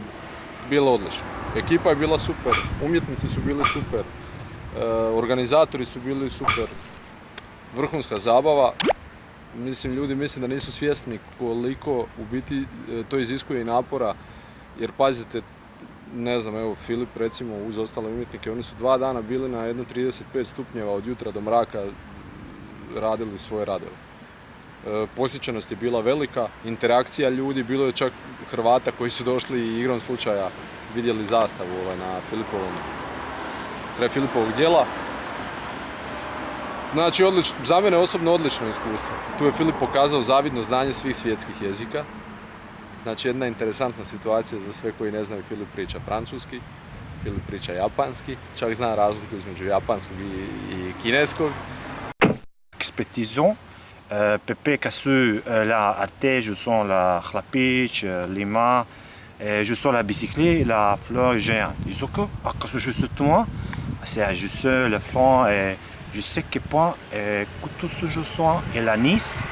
bilo odlično. Ekipa je bila super, umjetnici su bili super, organizatori su bili super, vrhunska zabava. Mislim, ljudi mislim da nisu svjesni koliko u biti to iziskuje i napora, jer pazite, ne znam, evo Filip recimo uz ostale umjetnike, oni su 2 dana bili na jedno 35 stupnjeva od jutra do mraka, radili svoje radove. Posjećenost je bila velika, interakcija ljudi, bilo je čak Hrvata koji su došli i igrom slučaja vidjeli zastavu na kraj Filipovog djela. Znači, za mene osobno odlično iskustvo. Tu je Filip pokazao zavidno znanje svih svjetskih jezika. Znači, jedna interesantna situacija za sve koji ne znaju, Filip priča francuski, Filip priča japanski, čak zna razliku između japanskog i kineskog. Expertisons, Pepe Casseux, la arte, je sens la hlapić, lima, je sens la bicyclette, la fleur géante. Je que quand je suis toi, c'est je sais le flanc et je sais que point que tout ce je sens et la Nice,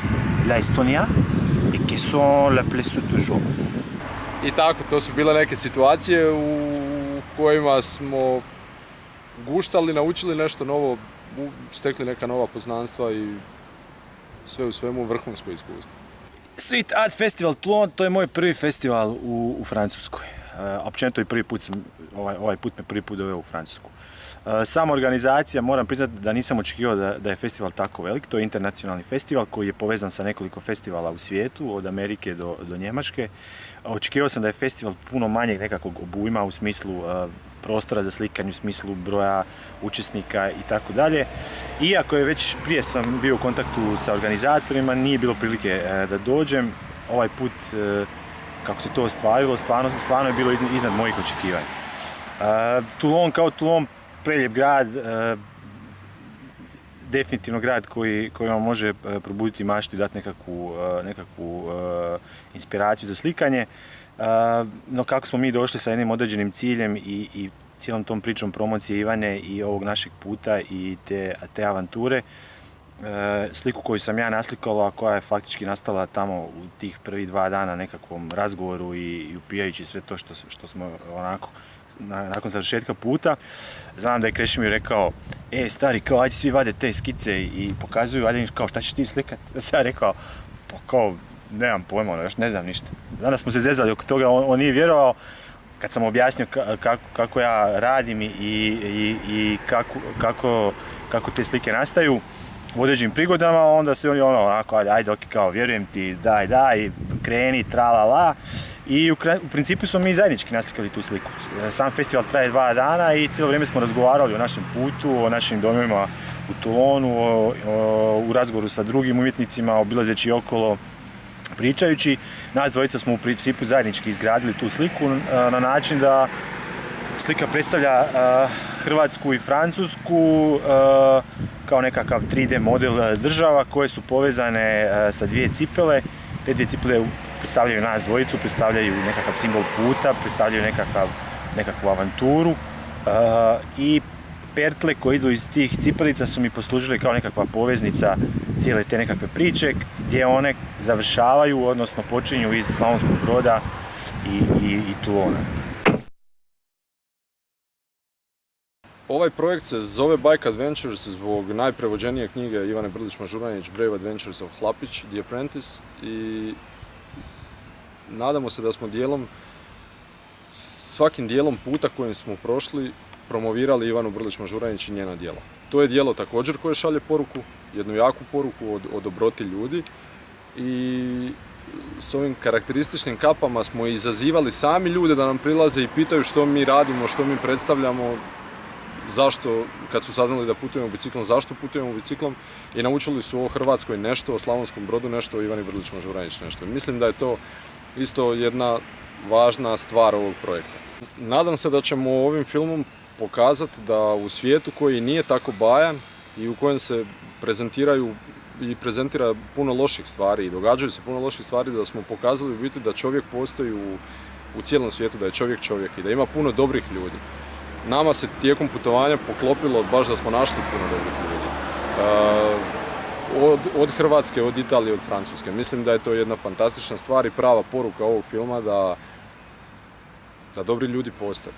la Estonia et qui sont la place toujours. I tako, to su bile neke situacije u kojima smo guštali, naučili nešto novo, stekli neka nova poznanstva i sve u svemu vrhunsko iskustvo. Street Art Festival Toulon, to je moj prvi festival u Francuskoj. Općenito i ovaj put me prvi put doveo u Francusku. Sama organizacija, moram priznati da nisam očekivao da je festival tako velik. To je internacionalni festival koji je povezan sa nekoliko festivala u svijetu, od Amerike do Njemačke. Očekivao sam da je festival puno manjeg nekakvog obujma u smislu prostora za slikanje, u smislu broja učesnika i tako dalje. Iako je već prije sam bio u kontaktu sa organizatorima, nije bilo prilike da dođem. Ovaj put, kako se to ostvarilo, stvarno je bilo iznad mojih očekivanja. Toulon kao Toulon, prelijep grad, definitivno grad koji vam može probuditi maštu i dati nekakvu inspiraciju za slikanje. No kako smo mi došli sa jednim određenim ciljem i cijelom tom pričom promocije Ivane i ovog našeg puta i te avanture, sliku koju sam ja naslikala, koja je faktički nastala tamo u tih prvih 2 dana nekakvom razgovoru i upijajući sve to što smo onako nakon završetka puta. Znam da je Krešimir rekao, stari, kao ajde svi vade te skice i pokazuju, ajde kao šta ćeš ti slikat? Ja sam rekao, pa kao nemam pojma, još ne znam ništa. Danas smo se zezali oko toga, on nije vjerovao kad sam objasnio kako ja radim i kako te slike nastaju u određenim prigodama, onda se oni onako, ajde, ok, kao vjerujem ti, daj, kreni, tra-la-la. I u principu smo mi zajednički naslikali tu sliku. Sam festival traje 2 dana i cijelo vrijeme smo razgovarali o našem putu, o našim domovima u Toulonu, u razgovoru sa drugim umjetnicima, obilazeći okolo, pričajući. Nas dvojica smo u principu zajednički izgradili tu sliku na način da slika predstavlja Hrvatsku i Francusku kao nekakav 3D model država koje su povezane sa 2 cipele. Te 2 cipele predstavljaju nas dvojicu, predstavljaju nekakav simbol puta, predstavljaju nekakvu avanturu i pertle koje idu iz tih cipelica su mi poslužile kao nekakva poveznica cijele te nekakve priče gdje one završavaju, odnosno počinju iz Slavonskog Broda i Toulona. Ovaj projekt se zove Bike Adventures zbog najprevođenije knjige Ivane Brlić-Mažuranić, Brave Adventures of Hlapić, The Apprentice, i nadamo se da smo svakim dijelom puta kojim smo prošli promovirali Ivanu Brlić-Mažuranić i njena djela. To je djelo također koje šalje poruku, jednu jaku poruku o dobroti ljudi, i s ovim karakterističnim kapama smo izazivali sami ljude da nam prilaze i pitaju što mi radimo, što mi predstavljamo, zašto, kad su saznali da putujemo biciklom, zašto putujemo biciklom, i naučili su o Hrvatskoj nešto, o Slavonskom Brodu nešto, o Ivani Brlić-Mažuranić nešto. Mislim da je to isto jedna važna stvar ovog projekta. Nadam se da ćemo ovim filmom pokazati da u svijetu koji nije tako bajan i u kojem se prezentira puno loših stvari i događaju se puno loših stvari, da smo pokazali u biti da čovjek postoji u cijelom svijetu, da je čovjek i da ima puno dobrih ljudi. nama se tijekom putovanja poklopilo baš da smo našli puno dobrih ljudi. Od Hrvatske, od Italije, od Francuske. Mislim da je to jedna fantastična stvar i prava poruka ovog filma da dobri ljudi postoje.